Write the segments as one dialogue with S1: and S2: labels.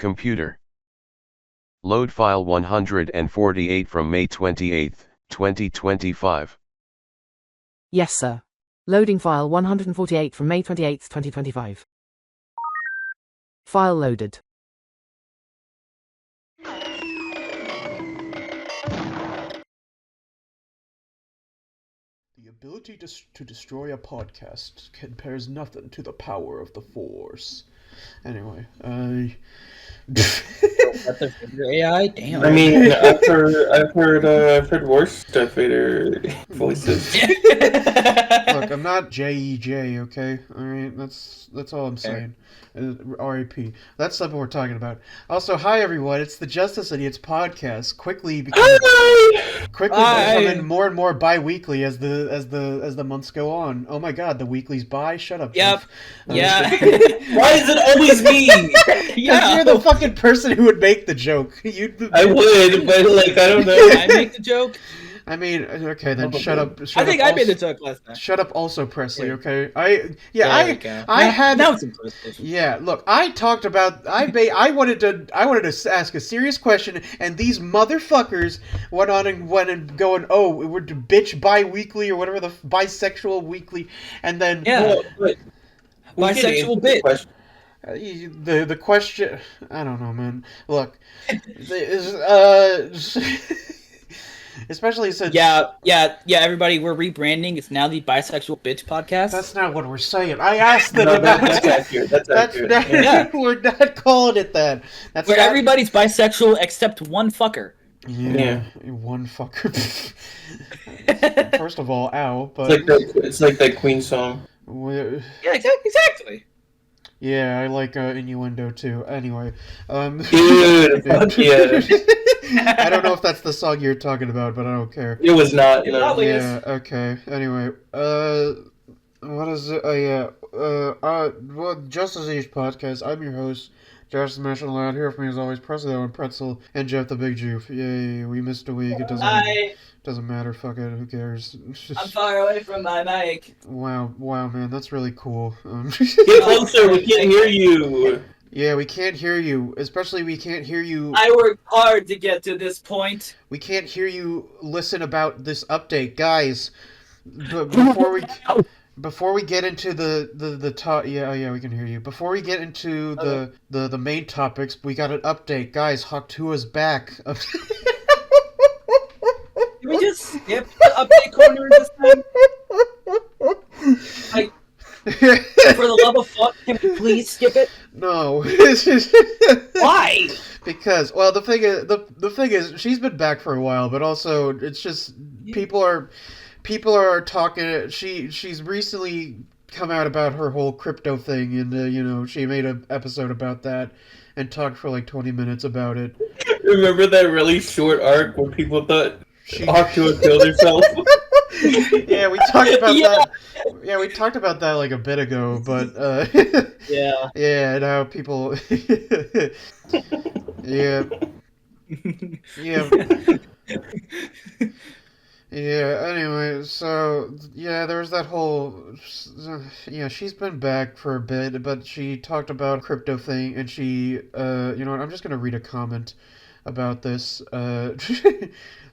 S1: Computer. Load file 148 from May 28, 2025.
S2: Yes, sir. Loading file 148 from May 28, 2025. File loaded.
S3: The ability to destroy a podcast compares nothing to the power of the Force. Anyway,
S4: That's a Vader AI? Damn.
S5: I mean, I've heard worse Darth Vader voices.
S3: look, I'm not JEJ, okay? Alright, that's all I'm saying. R.I.P. That's something we're talking about. Also, hi everyone, it's the Justice Idiots podcast. Quickly becoming more and more bi-weekly as the months go on. Oh my god, the weekly's bi? Shut up.
S4: Yep.
S3: Jeff.
S4: Yeah. Why is it always me?
S3: Because you're the fucking person who would make the joke.
S5: I would, but I don't know.
S4: Did I make the joke?
S3: I mean, okay, then shut up.
S4: I think I made the joke last time.
S3: Shut up, also Presley.
S4: Yeah.
S3: Okay,
S4: Now it's impressive.
S3: Yeah, look, I wanted to ask a serious question, and these motherfuckers went and going, oh, we're bitch bi-weekly or whatever, the bisexual weekly, and then
S4: Bisexual bitch.
S3: the question, I don't know, man. Look, especially since
S4: everybody, we're rebranding. It's now the Bisexual Bitch Podcast.
S3: That's not what we're saying. I asked them about
S5: that's accurate. That's accurate.
S3: We're not calling it that. That's
S4: where
S3: not...
S4: everybody's bisexual except one fucker.
S3: Yeah. One fucker. First of all, ow. But
S5: it's like that Queen song.
S4: Yeah, exactly.
S3: Yeah, I like innuendo too. Anyway,
S5: dude, fuck yeah.
S3: I don't know if that's the song you're talking about, but I don't care.
S5: It was not.
S4: It probably is.
S3: Yeah. Okay. Anyway, what is it? Well, Justice Age podcast. I'm your host, Josh the National Loud. Here with me as always, Presley and Pretzel, and Jeff the Big Joof. Yay! We missed a week. It doesn't matter. Fuck it. Who cares?
S4: I'm far away from my mic.
S3: Wow, man, that's really cool.
S5: Get closer. We can't hear you.
S3: Yeah, we can't hear you. Especially, we can't hear you.
S4: I worked hard to get to this point.
S3: We can't hear you listen about this update, guys. Before we get into the top, yeah, we can hear you. Before we get into the main topics, we got an update, guys. Hawk 2 is back.
S4: Can we just skip the update corner this time? Like, for the love of fuck, can we please skip it?
S3: No.
S4: Why?
S3: Because, well, the thing is, she's been back for a while, but also it's just people are talking. She's recently come out about her whole crypto thing, and she made an episode about that and talked for like 20 minutes about it.
S5: Remember that really short arc where people thought Hawk 2 had killed herself?
S3: Yeah, we talked about that. Yeah, we talked about that like a bit ago, but
S4: yeah,
S3: and how people, yeah. Anyway, so there was that whole she's been back for a bit, but she talked about crypto thing, and she I'm just gonna read a comment about this.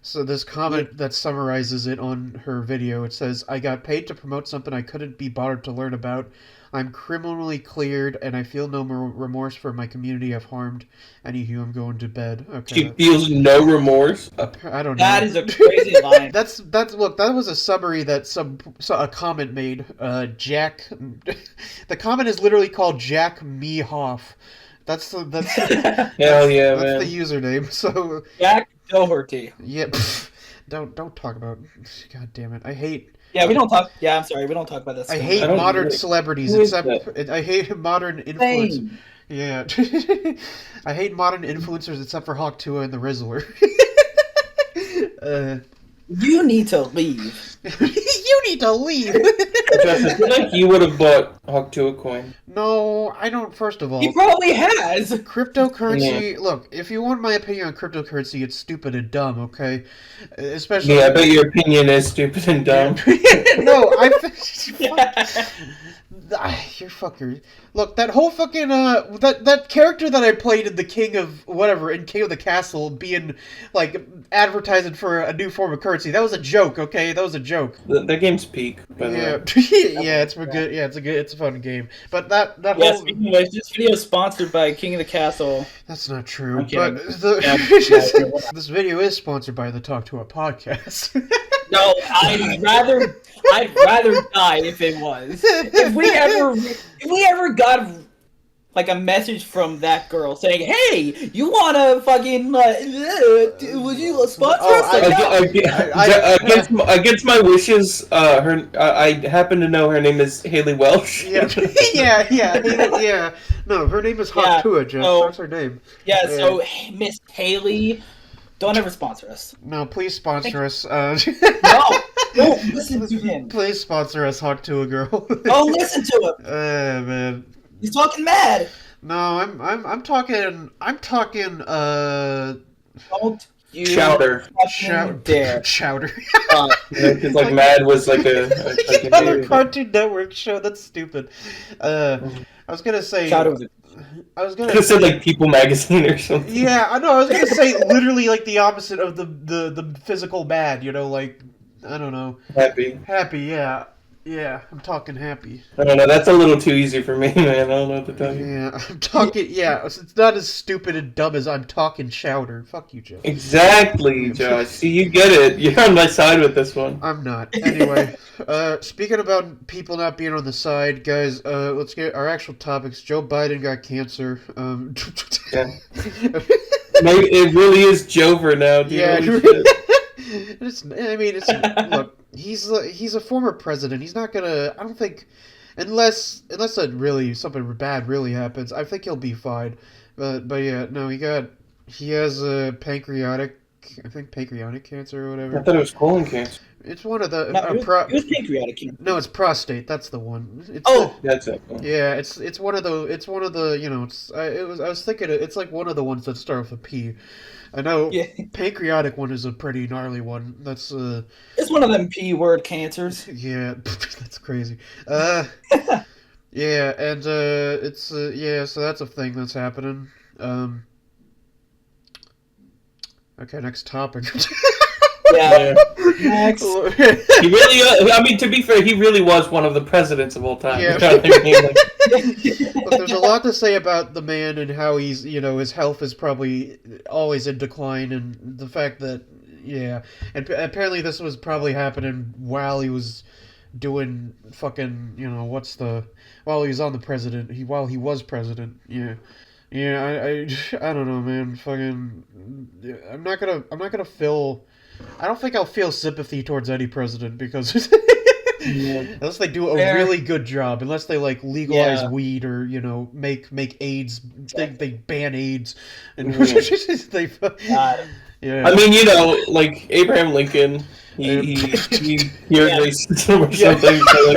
S3: So this comment that summarizes it on her video, it says, "I got paid to promote something I couldn't be bothered to learn about. I'm criminally cleared, and I feel no remorse for my community I've harmed. Anywho, I'm going to bed." Okay.
S5: She feels no remorse?
S3: I don't know.
S4: That is a crazy line.
S3: That's look, that was a summary that a comment made. Jack, the comment is literally called Jack Me Hoff. That's
S5: hell yeah,
S3: that's
S5: man.
S3: the username. So
S4: Jack Doherty.
S3: Yeah, don't talk about. God damn it, I hate.
S4: Yeah, we don't talk. Yeah, I'm sorry, we don't talk about this.
S3: I hate modern celebrities, except I hate modern influencers. Yeah, I hate modern influencers except for Hawk 2 and the Rizzler.
S4: You need to leave.
S3: You need to leave.
S5: I feel like you would have bought Hawk 2 a coin.
S3: No, I don't. First of all,
S4: he probably has.
S3: Cryptocurrency. Yeah. Look, if you want my opinion on cryptocurrency, it's stupid and dumb. Okay, especially.
S5: Yeah, I bet your opinion is stupid and dumb.
S3: No, You're fucker. Look, that whole fucking that character that I played in the King of whatever in King of the Castle being like advertising for a new form of currency. That was a joke, okay? That was a joke.
S5: That game's peak, by the
S3: Yeah,
S5: way.
S3: yeah, it's a good. Yeah, it's a fun game. But that
S4: Yeah,
S3: whole
S4: speaking of which, this video is sponsored by King of the Castle.
S3: that's not true.
S4: I'm kidding.
S3: But this video is sponsored by the Talk to a podcast.
S4: No, I'd rather die if it was. If we ever got like a message from that girl saying, "Hey, you wanna fucking would you sponsor us?" Like, no.
S5: Against my wishes, I happen to know her name is Haley Welsh.
S3: Yeah, yeah. No, her name is Hot Tua, Jeff.
S4: so-
S3: That's her name.
S4: Yeah, so Miss Haley, don't ever sponsor us.
S3: No, please sponsor us.
S4: No, don't listen to him.
S3: Please sponsor us, Hot Tua girl.
S4: Don't listen to him.
S3: Man.
S4: He's talking mad.
S3: No, I'm talking.
S4: Don't you
S5: Chowder.
S4: fucking dare.
S3: Chowder.
S5: Because like Mad was like
S3: Another Cartoon Network show. That's stupid. I was gonna say.
S4: Chowder was
S3: I was
S5: I
S3: gonna
S5: could have said like People Magazine or something.
S3: Yeah, I know. I was gonna say literally like the opposite of the physical bad. You know, like I don't know.
S5: Happy.
S3: Happy. Yeah. Yeah. I'm talking happy.
S5: I don't know. That's a little too easy for me, man. I don't know what to tell you.
S3: Yeah. I'm talking. Yeah. It's not as stupid and dumb as I'm talking chowder. Fuck you, Joe.
S5: Exactly, Josh. See, you get it. You're on my side with this one.
S3: I'm not. Anyway, speaking about people not being on the side, guys, let's get our actual topics. Joe Biden got cancer.
S5: Yeah. Maybe it really is Jover now. Dude.
S3: Yeah.
S5: Holy shit.
S3: Look, he's a former president. He's not gonna. I don't think, unless something bad really happens. I think he'll be fine. But yeah, no, he has a pancreatic cancer or
S5: I
S3: whatever.
S5: thought it was colon cancer.
S3: It's one of the
S4: No, it was pancreatic cancer.
S3: no, it's prostate. That's the one. It's
S5: That's it.
S3: yeah, it's one of the you know I was thinking it's like one of the ones that start with a P. I know
S4: Yeah.
S3: pancreatic one is a pretty gnarly one. That's
S4: It's one of them P-word cancers.
S3: yeah, that's crazy. Yeah, and it's yeah, so that's a thing that's happening. Okay, next topic.
S4: Yeah. Next.
S5: He really, I mean, to be fair, he really was one of the presidents of all time.
S3: Yeah.
S5: You know what I mean? Like,
S3: Look, there's a lot to say about the man and how he's, his health is probably always in decline, and the fact that, yeah, and apparently this was probably happening while he was doing fucking, while he was on the president, while he was president, yeah. Yeah, I don't know, man. Fucking, I'm not gonna feel. I don't think I'll feel sympathy towards any president because unless they do a really good job, unless they like legalize weed or make AIDS, they ban AIDS and they. Yeah.
S5: I mean, like Abraham Lincoln, he cured racism or something. So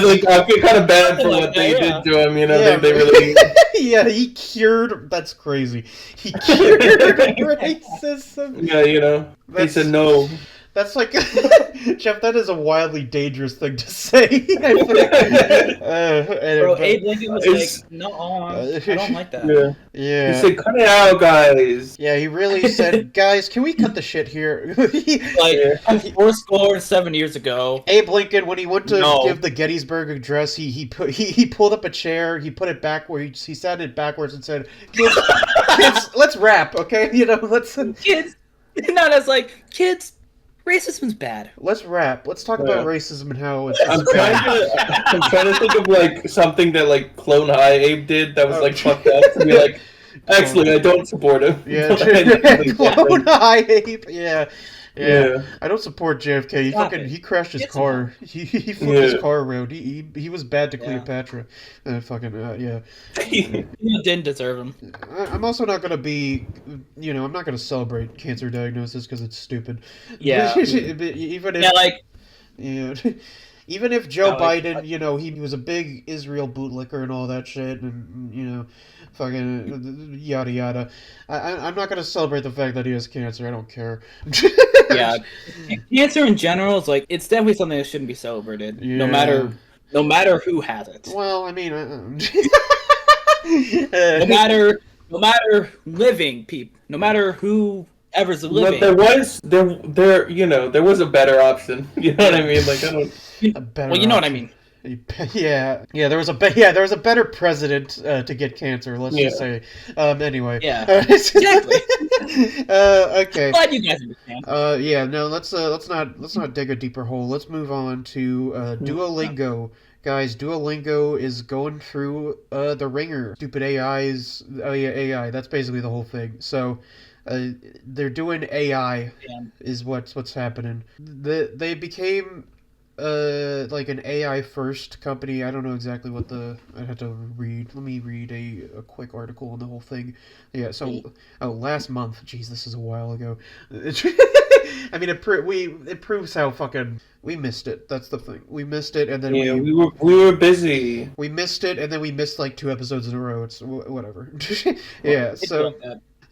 S5: like, I feel kind of bad for what they did to him. They really.
S3: Yeah, he cured. That's crazy. He cured racism.
S5: Yeah, he said no.
S3: That's like, Jeff, that is a wildly dangerous thing to say. I think.
S4: Bro, Abe Lincoln was like, no, I don't like that.
S3: Yeah.
S5: He said, cut it out, guys.
S3: Yeah, he really said, guys, can we cut the shit here?
S4: Like, 4 years ago.
S3: Abe Lincoln, when he went to give the Gettysburg Address, he pulled up a chair, he put it backwards, he sat it backwards and said, kids, let's rap, okay? Let's...
S4: Kids, no, that's like, kids... Racism's bad.
S3: Let's rap. Let's talk about racism and how it's
S5: I'm trying to think of like something that like Clone High Abe did that was like fucked up to be like, actually I don't support him.
S3: Yeah, Clone High Abe. Yeah. I don't support JFK. He crashed his car. He flipped his car around. He was bad to Cleopatra. Yeah.
S4: He didn't deserve him.
S3: I'm also not gonna be, I'm not gonna celebrate cancer diagnosis because it's stupid.
S4: Yeah.
S3: Even if, Even if Joe
S4: No, like,
S3: Biden, you know, he was a big Israel bootlicker and all that shit, and you know, fucking yada yada. I'm not gonna celebrate the fact that he has cancer. I don't care.
S4: yeah, cancer in general is like it's definitely something that shouldn't be celebrated, no
S3: Yeah.
S4: matter who has it,
S3: Well, I mean,
S4: no matter living people, no matter who ever's living.
S5: But there you know there was a better option. You know what I mean? Like I don't.
S3: a better
S4: Well, you know what I
S3: option.
S4: mean.
S3: Yeah, there was a better president to get cancer. Let's just say. Anyway.
S4: Yeah, exactly.
S3: Okay.
S4: Glad you guys understand.
S3: Yeah. No. Let's not dig a deeper hole. Let's move on to Duolingo. Guys, Duolingo is going through the ringer. Stupid AIs. Oh yeah, AI. That's basically the whole thing. So. They're doing AI is what's happening. They became like an AI first company. I don't know exactly what I'd have to read. Let me read a quick article on the whole thing. Yeah, so last month. Jeez, this is a while ago. I mean, it proves how fucking we missed it. That's the thing. We missed it, and then
S5: we were busy.
S3: we missed it, and then we missed like 2 episodes in a row. It's whatever. Yeah, so.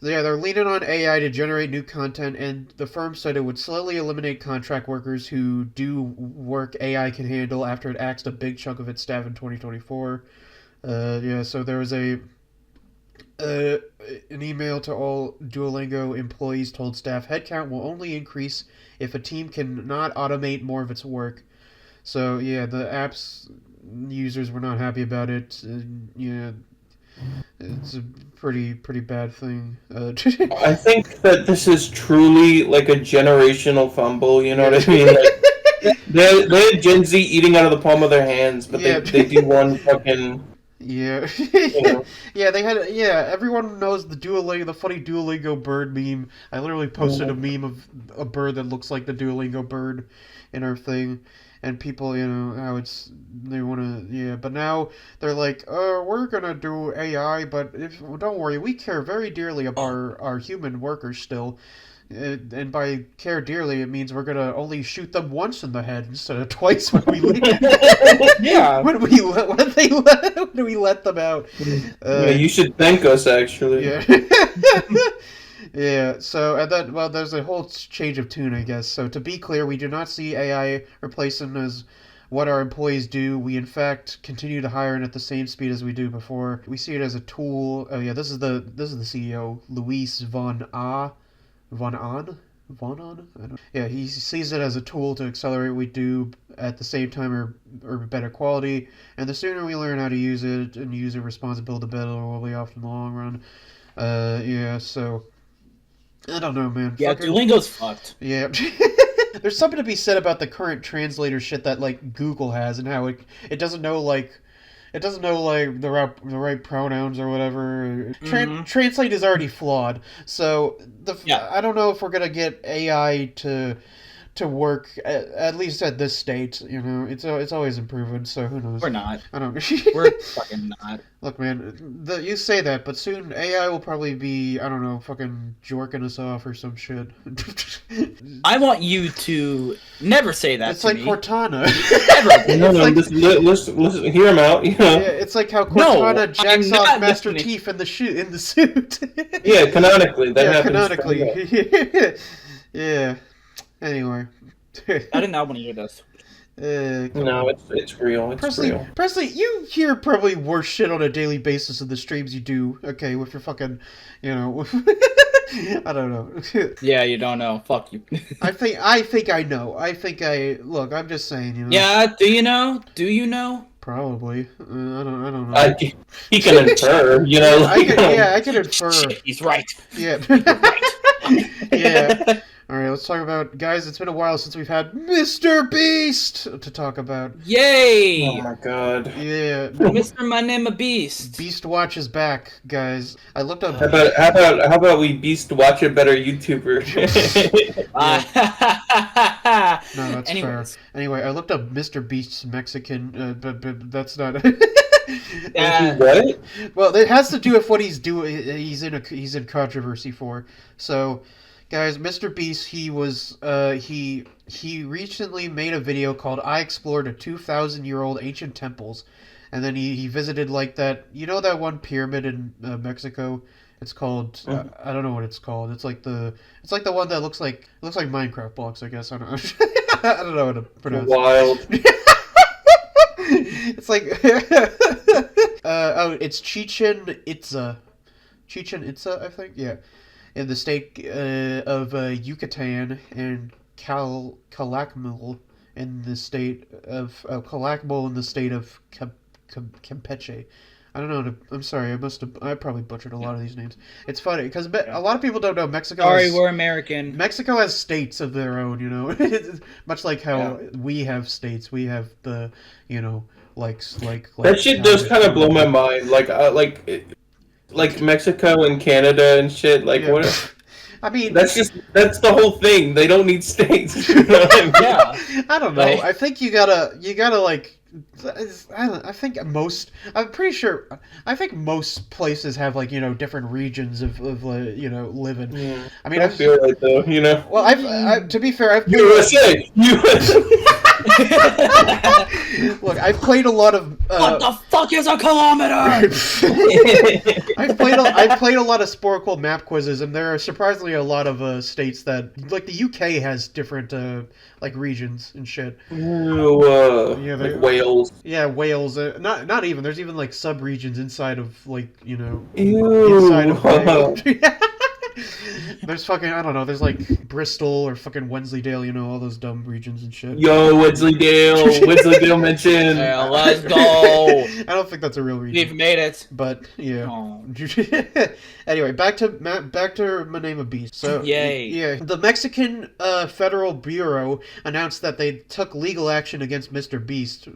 S3: Yeah, they're leaning on AI to generate new content, and the firm said it would slowly eliminate contract workers who do work AI can handle after it axed a big chunk of its staff in 2024. Yeah, so there was an email to all Duolingo employees told staff headcount will only increase if a team can not automate more of its work. So yeah, the app's users were not happy about it. Yeah. It's a pretty bad thing.
S5: I think that this is truly like a generational fumble. You know what I mean? Like, they're Gen Z eating out of the palm of their hands, but they do one fucking.
S3: Yeah.
S5: You know.
S3: Yeah, they had. Yeah, everyone knows the funny Duolingo bird meme. I literally posted a meme of a bird that looks like the Duolingo bird in our thing. And people, you know, how they want to, yeah. But now they're like, we're gonna do AI, but don't worry, we care very dearly about our human workers still. And by care dearly, it means we're gonna only shoot them once in the head instead of twice when we leave.
S5: Yeah.
S3: when we let them out.
S5: Yeah, you should thank us actually.
S3: Yeah. Yeah, so, and then, well, there's a whole change of tune, I guess. So, to be clear, we do not see AI replacing as what our employees do. We, in fact, continue to hire in at the same speed as we do before. We see it as a tool. Oh, yeah, this is the CEO, Luis von An? Von An? I don't. Yeah, he sees it as a tool to accelerate what we do at the same time or better quality. And the sooner we learn how to use it and use it responsible, the better we'll be off in the long run. Yeah, so... I don't know, man.
S4: Yeah, Duolingo's fucked.
S3: Yeah. There's something to be said about the current translator shit that like Google has and how it doesn't know like the right pronouns or whatever. Translate is already flawed. So I don't know if we're gonna get AI to work at least at this state. You know, it's always improving. So who knows?
S4: We're not.
S3: I don't.
S4: We're fucking not.
S3: Look, man, you say that, but soon AI will probably be, I don't know, fucking jorking us off or some shit.
S4: I want you to never say that
S3: it's
S4: to
S3: like
S4: me.
S3: Cortana.
S5: No,
S3: like,
S5: listen, hear him out. You know.
S3: Yeah, it's like how Cortana jacks off Master
S4: listening.
S3: Chief in the suit.
S5: Yeah, canonically, that happens.
S3: Canonically. Yeah. Anyway.
S4: I did not want to hear this.
S5: No, it's real. It's real.
S3: Presley, you hear probably worse shit on a daily basis in the streams you do. Okay, with your fucking, you know, I don't know.
S4: Yeah, you don't know. Fuck you.
S3: I think I know. Look. I'm just saying. You know.
S4: Yeah. Do you know? Do you know?
S3: Probably. I don't know.
S5: He can infer. You know.
S3: I can infer.
S4: Shit, he's right.
S3: Yeah. Yeah. All right, let's talk about, guys. It's been a while since we've had Mr. Beast to talk about.
S4: Yay!
S5: Oh my god.
S3: Yeah.
S4: Mr. My Name a Beast.
S3: Beast Watch is back, guys. I looked up.
S5: How about we beast watch a better YouTuber?
S3: No, that's
S4: Anyways.
S3: fair. Anyway, I looked up Mr. Beast's Mexican, but that's not.
S5: What?
S3: Well, it has to do with what he's doing. He's in controversy for. So, Guys, Mr. Beast, he recently made a video called "I Explored a 2,000-year-old Ancient Temples," and then he visited like that. You know that one pyramid in Mexico? It's called I don't know what it's called. It's like the one that looks like Minecraft blocks. I guess I don't know. I don't know how to pronounce it.
S5: Wild.
S3: It's like it's Chichen Itza. Chichen Itza, I think. Yeah, in the state of Yucatan, and Calakmul in the state of Calakmul in the state of Campeche. I don't know. I'm sorry. I probably butchered a lot of these names. It's funny because a lot of people don't know Mexico.
S4: Sorry, we're American.
S3: Mexico has states of their own. You know, much like how we have states. We have the like
S5: that shit does kind of blow my mind. Like Mexico and Canada and shit. Like what?
S3: I mean,
S5: that's the whole thing. They don't need states. You know what I mean?
S4: Yeah.
S3: I don't know. I think you gotta like. I think I'm pretty sure. I think most places have like different regions of living.
S5: Yeah.
S3: I mean,
S5: I feel right though.
S3: Well, I've to be fair,
S5: USA.
S3: Look, I've played a lot of.
S4: What the fuck is a kilometer?
S3: I've played a lot of Sporcle map quizzes, and there are surprisingly a lot of states that, like, the UK has different like regions and shit.
S5: Ooh, like Wales.
S3: Yeah, Wales. Not even. There's even like sub-regions inside of like
S5: Ew.
S3: inside of Wales. There's fucking, I don't know, there's like Bristol or fucking Wensleydale, all those dumb regions and shit.
S5: Yo, Wensleydale mentioned.
S4: Yeah, let's go.
S3: I don't think that's a real region.
S4: We've made it.
S3: But yeah.
S4: Oh.
S3: Anyway, back to my name of beast. So
S4: Yay.
S3: Yeah, the Mexican Federal Bureau announced that they took legal action against Mr. Beast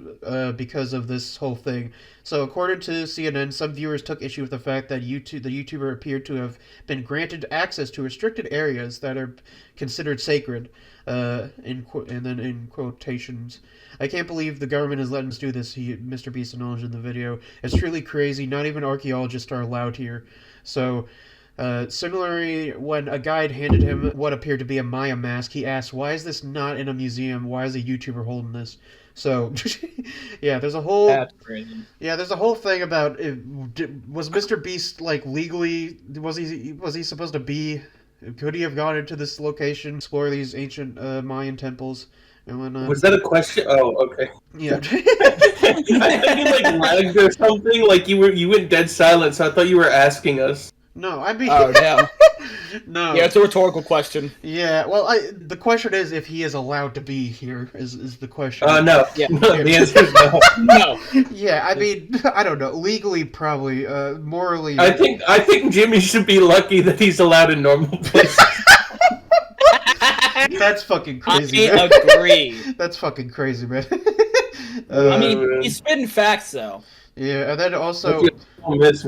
S3: because of this whole thing. So according to CNN, some viewers took issue with the fact that the YouTuber appeared to have been granted access to restricted areas that are considered sacred. And then in quotations, "I can't believe the government is letting us do this," Mr. Beast acknowledged in the video. "It's truly crazy. Not even archaeologists are allowed here." So, similarly, when a guide handed him what appeared to be a Maya mask, he asked, "Why is this not in a museum? Why is a YouTuber holding this?" So, yeah, there's a whole thing about was Mr. Beast like legally was he supposed to be? Could he have gone into this location, explore these ancient Mayan temples and whatnot?
S5: Was that a question? Oh, okay.
S3: Yeah.
S5: I thought you like lagged or something. Like you went dead silent, so I thought you were asking us.
S3: No, I mean.
S4: Oh damn.
S3: No.
S4: Yeah, it's a rhetorical question.
S3: Yeah, well, the question is if he is allowed to be here. Is the question?
S5: No.
S4: Yeah.
S5: The answer is no.
S4: No.
S3: Yeah, I mean, I don't know. Legally, probably. Morally.
S5: I think Jimmy should be lucky that he's allowed in normal places.
S3: That's fucking crazy.
S4: I
S3: man.
S4: agree.
S3: That's fucking crazy, man.
S4: I mean, he's spitting facts though.
S3: Yeah, and then also
S5: I don't miss.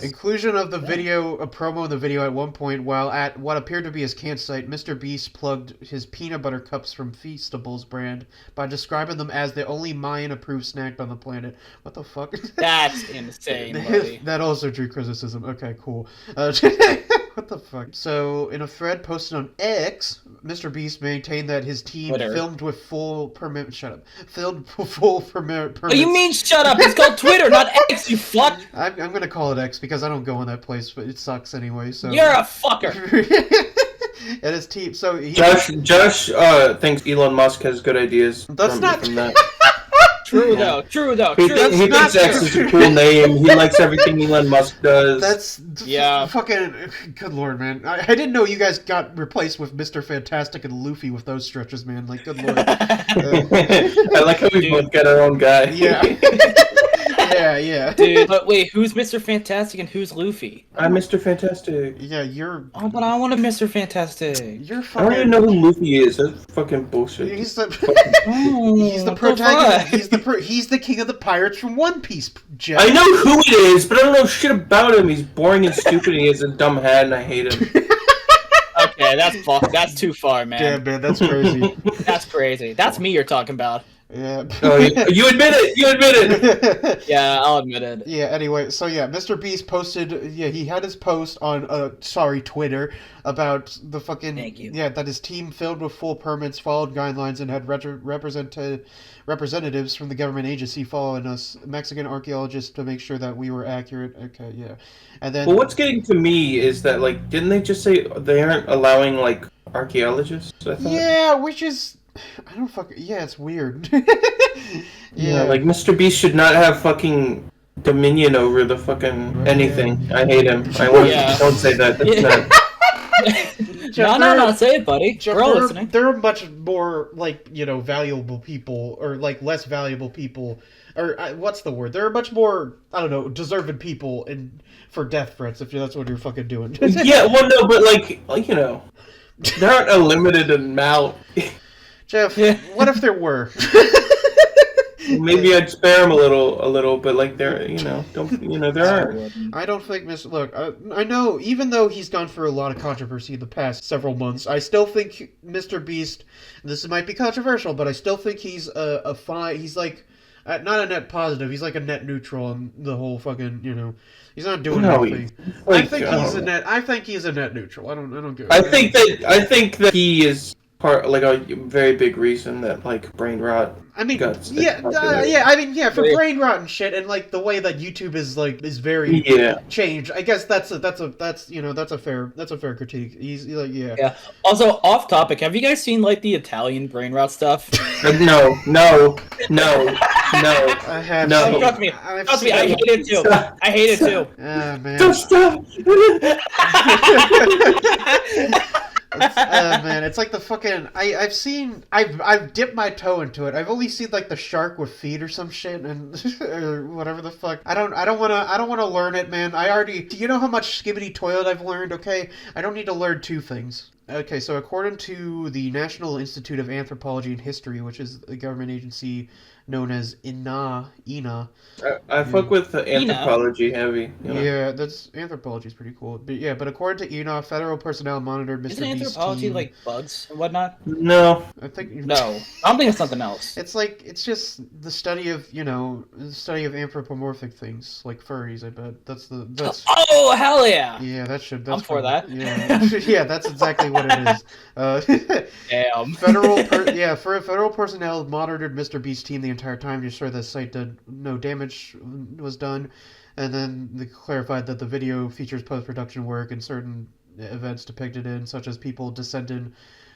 S3: inclusion of the video, a promo in the video at one point while at what appeared to be his campsite. Mr. Beast plugged his peanut butter cups from Feastables brand by describing them as the only Mayan-approved snack on the planet. What the fuck?
S4: That's insane, buddy.
S3: That also drew criticism. Okay, cool. What the fuck? So, in a thread posted on X, Mr. Beast maintained that his team filmed with full permit. Shut up. Filmed with full permit.
S4: What do you mean, shut up? It's called Twitter, not X, you fuck!
S3: I'm gonna call it X because I don't go on that place, but it sucks anyway, so...
S4: You're a fucker!
S3: And his team, so he...
S5: Josh thinks Elon Musk has good ideas.
S3: That's not...
S5: From that.
S4: True though.
S5: He thinks X is a cool name. He likes everything Elon Musk does.
S3: That's fucking good lord, man. I didn't know you guys got replaced with Mr. Fantastic and Luffy with those stretches, man. Like, good lord.
S5: I like how we both get our own guy.
S3: Yeah. Yeah.
S4: Dude, but wait, who's Mr. Fantastic and who's Luffy?
S5: I'm Mr. Fantastic.
S3: Yeah, you're...
S4: Oh, but I want a Mr. Fantastic.
S3: You're
S5: I
S3: fucking...
S5: don't even know who Luffy is. That's fucking bullshit.
S3: He's the...
S4: Oh,
S3: He's the protagonist. He's the king of the pirates from One Piece, Jeff.
S5: I know who it is, but I don't know shit about him. He's boring and stupid, and he has a dumb hat, and I hate him.
S4: Okay, that's too far, man.
S3: Damn, man, that's crazy.
S4: That's crazy. That's me you're talking about.
S3: Yeah.
S5: Oh, you admit it. You admit it.
S4: Yeah, I'll admit it.
S3: Yeah, anyway, so yeah, Mr. Beast posted, yeah, he had his post on, Twitter, about the fucking,
S4: Thank you.
S3: yeah, that his team filled with full permits, followed guidelines, and had representatives from the government agency following us, Mexican archaeologists, to make sure that we were accurate. Okay, yeah. And then...
S5: Well, what's getting to me is that, like, didn't they just say they aren't allowing, like, archaeologists, I thought?
S3: Yeah, which is... I don't fucking... Yeah, it's weird.
S5: Yeah, like, Mr. Beast should not have fucking dominion over the fucking anything. I hate him. Don't say that. That's not...
S4: No, say it, buddy.
S3: Jeff,
S4: We're all listening.
S3: There are much more, like, valuable people, or, like, less valuable people, or, what's the word? There are much more, I don't know, deserving people for death threats, if that's what you're fucking doing.
S5: Yeah, well, no, but, like, there aren't a limited amount.
S3: Jeff, what if there were?
S5: Maybe I'd spare him a little, but like there are.
S3: I don't think Look, I know, even though he's gone through a lot of controversy in the past several months, I still think Mr. Beast. This might be controversial, but I still think he's a fine. He's like not a net positive. He's like a net neutral on the whole fucking. He's not doing anything. I think he's a net. I think he's a net neutral. I don't get.
S5: I think that he is part, like, a very big reason that, like, brain rot.
S3: I mean,
S5: for
S3: brain rot and shit, and like the way that YouTube is very changed. I guess that's a fair critique. He's like
S4: Yeah. Also, off topic. Have you guys seen like the Italian brain rot stuff?
S5: No.
S3: I have.
S4: No. Trust me. I hate it too. I hate it too.
S3: Ah, man.
S5: Don't stop.
S3: Man, it's like the fucking. I've dipped my toe into it. I've only seen like the shark with feet or some shit, and or whatever the fuck. I don't wanna learn it, man. Do you know how much Skibbity Toilet I've learned? Okay, I don't need to learn two things. Okay, so according to the National Institute of Anthropology and History, which is a government agency known as INA.
S5: I fuck with the anthropology heavy.
S3: Yeah, anthropology is pretty cool. But according to INA, federal personnel monitored Mr.
S4: Isn't
S3: Beast's
S4: anthropology
S3: team.
S4: like bugs and whatnot?
S5: No.
S3: I think
S4: no. I don't think it's something else.
S3: It's just the study of anthropomorphic things like furries. I bet that's.
S4: Oh, hell yeah!
S3: Yeah, that's
S4: I'm for that.
S3: Yeah, yeah, that's exactly what it is.
S4: Damn.
S3: Federal personnel monitored Mr. Beast's team the entire time to ensure the site no damage was done, and then they clarified that the video features post-production work and certain events depicted in, such as people descending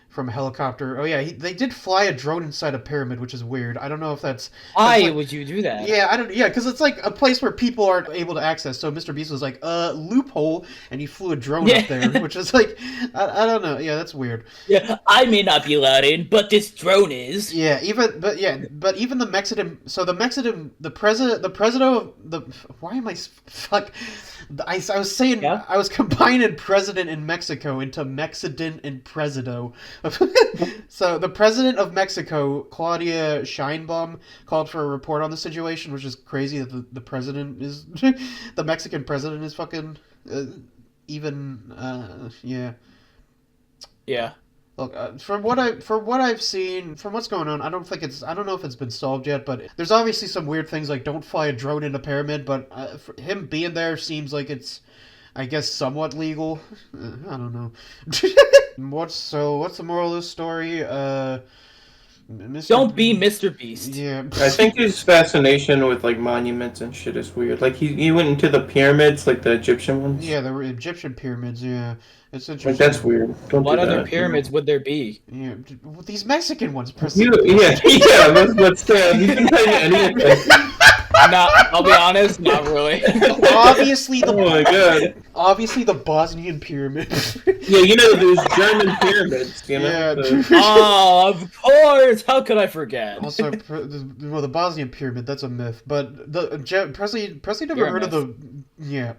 S3: from a helicopter. Oh yeah, they did fly a drone inside a pyramid, which is weird. I don't know if that's...
S4: Why would you do that?
S3: Yeah, because it's like a place where people aren't able to access. So Mr. Beast was like, loophole, and he flew a drone up there, which is like, I don't know. Yeah, that's weird.
S4: Yeah, I may not be allowed in, but this drone is.
S3: Yeah, even the Mexican. So the president of the. Why am I fuck? I was saying I was combining president in Mexico into Mexican and Presido. So the president of Mexico, Claudia Sheinbaum, called for a report on the situation, which is crazy that the president is the Mexican president is fucking yeah. Look, from what I've seen, from what's going on, I don't know if it's been solved yet, but there's obviously some weird things like don't fly a drone in a pyramid, but for him being there seems like it's, I guess, somewhat legal. I don't know. What's the moral of this story?
S4: Don't be Mr. Beast.
S3: Yeah.
S5: I think his fascination with like monuments and shit is weird. Like he went into the pyramids, like the Egyptian ones.
S3: Yeah, the Egyptian pyramids. Yeah, it's interesting.
S5: Like that's weird.
S4: What other pyramids would there be?
S3: Yeah, these Mexican ones.
S5: Let's he's been playing anything.
S4: No, I'll be honest, not really.
S3: Obviously the.
S5: Oh my god.
S3: Obviously the Bosnian pyramid.
S5: Yeah, those German pyramids.
S3: Yeah.
S4: Oh, of course. How could I forget?
S3: Also, the Bosnian pyramid. That's a myth. But Presley never heard of the. Yeah.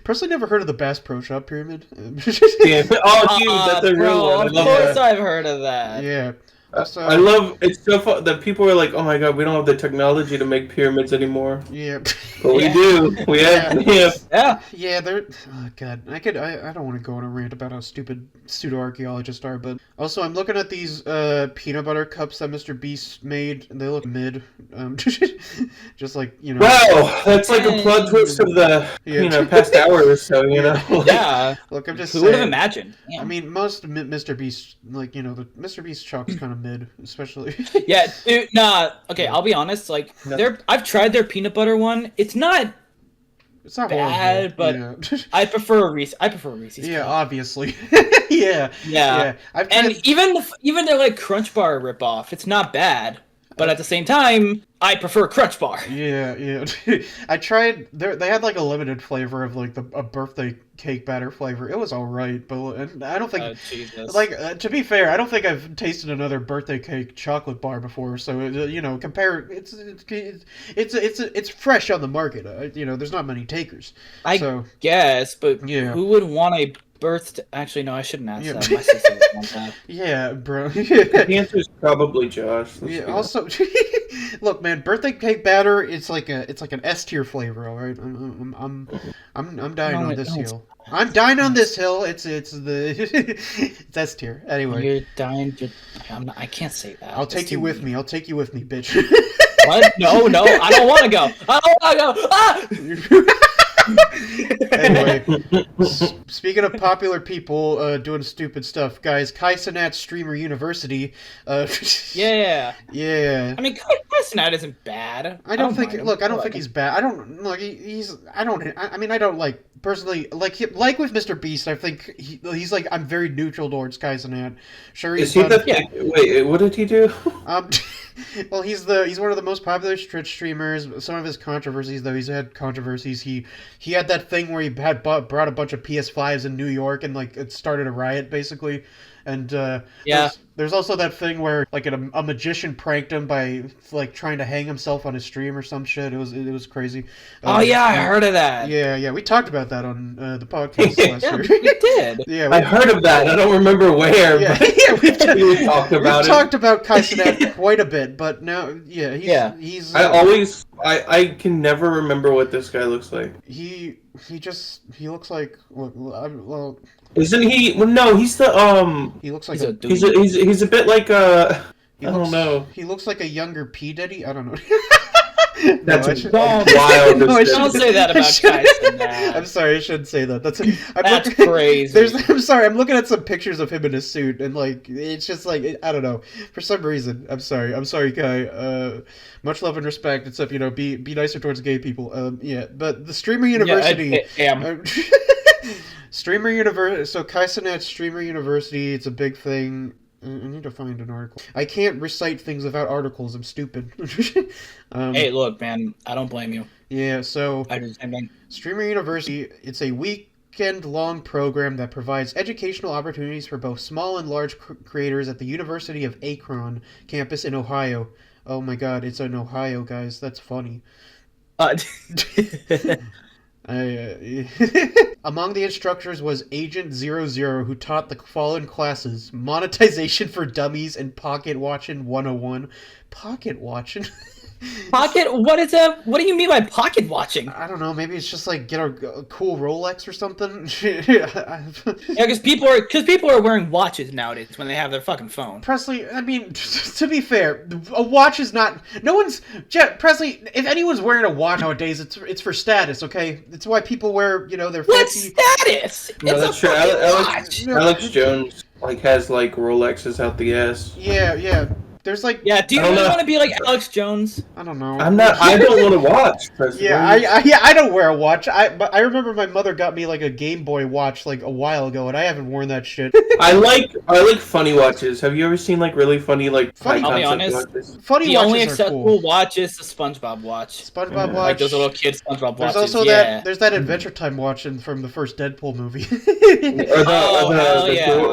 S3: Presley never heard of the Bass Pro Shop pyramid.
S5: Yeah. Oh, dude, that's a real one.
S4: Of course, I've heard of that.
S3: Yeah. So
S5: I love it's so fun that people are like, oh my god, we don't have the technology to make pyramids anymore.
S3: yeah.
S5: But we do. We have.
S4: Yeah.
S3: Yeah, they're. Oh god, I don't want to go on a rant about how stupid pseudo archaeologists are, but also I'm looking at these peanut butter cups that Mr. Beast made, and they look mid. Just like
S5: Wow, that's like a plot twist of the past hour or so.
S4: Yeah.
S3: Look, I'm just
S4: Who would have
S3: saying.
S4: imagined?
S3: I mean, most Mr. Beast, like the Mr. Beast chalk's kind of mid, especially.
S4: Yeah, dude, nah. Okay, I'll be honest. Like, I've tried their peanut butter one. It's not bad,
S3: horrible.
S4: but I prefer a Reese. I prefer a Reese's.
S3: Yeah,
S4: cup.
S3: obviously. Yeah. I've tried...
S4: And even their like Crunch Bar ripoff, it's not bad. But at the same time, I prefer Crunch Bar.
S3: Yeah. I tried. They had like a limited flavor of like a birthday cake batter flavor. It was all right, but I don't think to be fair, I don't think I've tasted another birthday cake chocolate bar before. So compare it's fresh on the market. There's not many takers.
S4: I guess, but who would want a birthday? Actually, no, I shouldn't ask that. My sister would want that.
S3: Yeah, bro.
S5: The answer is probably Josh.
S3: Also, look, man, birthday cake batter. It's like an S tier flavor. All right, I'm dying on this hill. I'm dying on this hill. It's it's S tier. Anyway,
S4: you're dying. I can't say that.
S3: I'll take you with me. I'll take you with me, bitch.
S4: What? No, I don't want to go. I don't want to go. Ah!
S3: Anyway, speaking of popular people doing stupid stuff, guys, Kai Cenat Streamer University.
S4: Yeah.
S3: I
S4: mean, Kai Cenat isn't bad.
S3: I don't think. Look, I don't think he's bad. I don't like. He's. I don't. I mean, I don't like personally like with Mr. Beast. I think he's like. I'm very neutral towards Kai Cenat. Sure, he's.
S5: Wait, what did he do?
S3: Well, he's one of the most popular Twitch streamers. Some of his controversies, though, he's had controversies. He had that thing where he had brought a bunch of PS5s in New York and like it started a riot basically. And there's also that thing where like a magician pranked him by like trying to hang himself on his stream or some shit. It was crazy.
S4: I heard of that.
S3: Yeah, we talked about that on the podcast last year.
S4: We did.
S3: Yeah,
S5: I heard of that. I don't remember where.
S3: Yeah,
S5: we've
S3: talked about Kai Cenat quite a bit, but now he's.
S5: I can never remember what this guy looks like.
S3: He looks like well.
S5: Isn't he? Well, no, he's the
S3: He looks like
S5: he's a bit like I don't know.
S3: He looks like a younger P Diddy. I don't know.
S5: That's
S3: wild.
S4: Don't say that about Kai Cenat.
S3: I'm sorry, I shouldn't say that. That's
S4: crazy.
S3: I'm sorry. I'm looking at some pictures of him in his suit, and like it's just like I don't know. For some reason, I'm sorry, Kai. Much love and respect. Except be nicer towards gay people. But the Streamer University. Streamer University. So Kai Cenat Streamer University. It's a big thing. I need to find an article. I can't recite things without articles. I'm stupid.
S4: Hey, look, man. I don't blame you.
S3: Yeah. So
S4: I do the same thing.
S3: Streamer University. It's a weekend-long program that provides educational opportunities for both small and large creators at the University of Akron campus in Ohio. Oh my God, it's in Ohio, guys. That's funny. Among the instructors was Agent 00, who taught the following classes: Monetization for Dummies and Pocket Watching 101. Pocket Watching?
S4: Pocket? What is that? What do you mean by pocket watching?
S3: I don't know. Maybe it's just like get a cool Rolex or something.
S4: Yeah, because people are wearing watches nowadays when they have their fucking phone.
S3: Presley, I mean, to be fair, a watch is not. Presley, if anyone's wearing a watch nowadays, it's for status. Okay, it's why people wear their fancy.
S4: What status?
S5: No,
S4: it's
S5: that's true. Alex Jones has like Rolexes out the ass.
S3: Yeah. There's like
S4: do you really want to be like Alex Jones?
S3: I don't know.
S5: I don't want to watch. President.
S3: I don't wear a watch. But I remember my mother got me like a Game Boy watch like a while ago, and I haven't worn that shit.
S5: I like funny watches. Have you ever seen like really funny like high
S4: I'll be
S5: concept
S4: honest.
S5: watches?
S3: Funny
S4: the
S3: watches
S4: only
S3: are
S4: acceptable
S3: cool.
S4: watch is the SpongeBob watch.
S3: SpongeBob watch.
S4: Like those little kid SpongeBob watches.
S3: There's also there's that Adventure Time watch from the first Deadpool movie.
S5: Or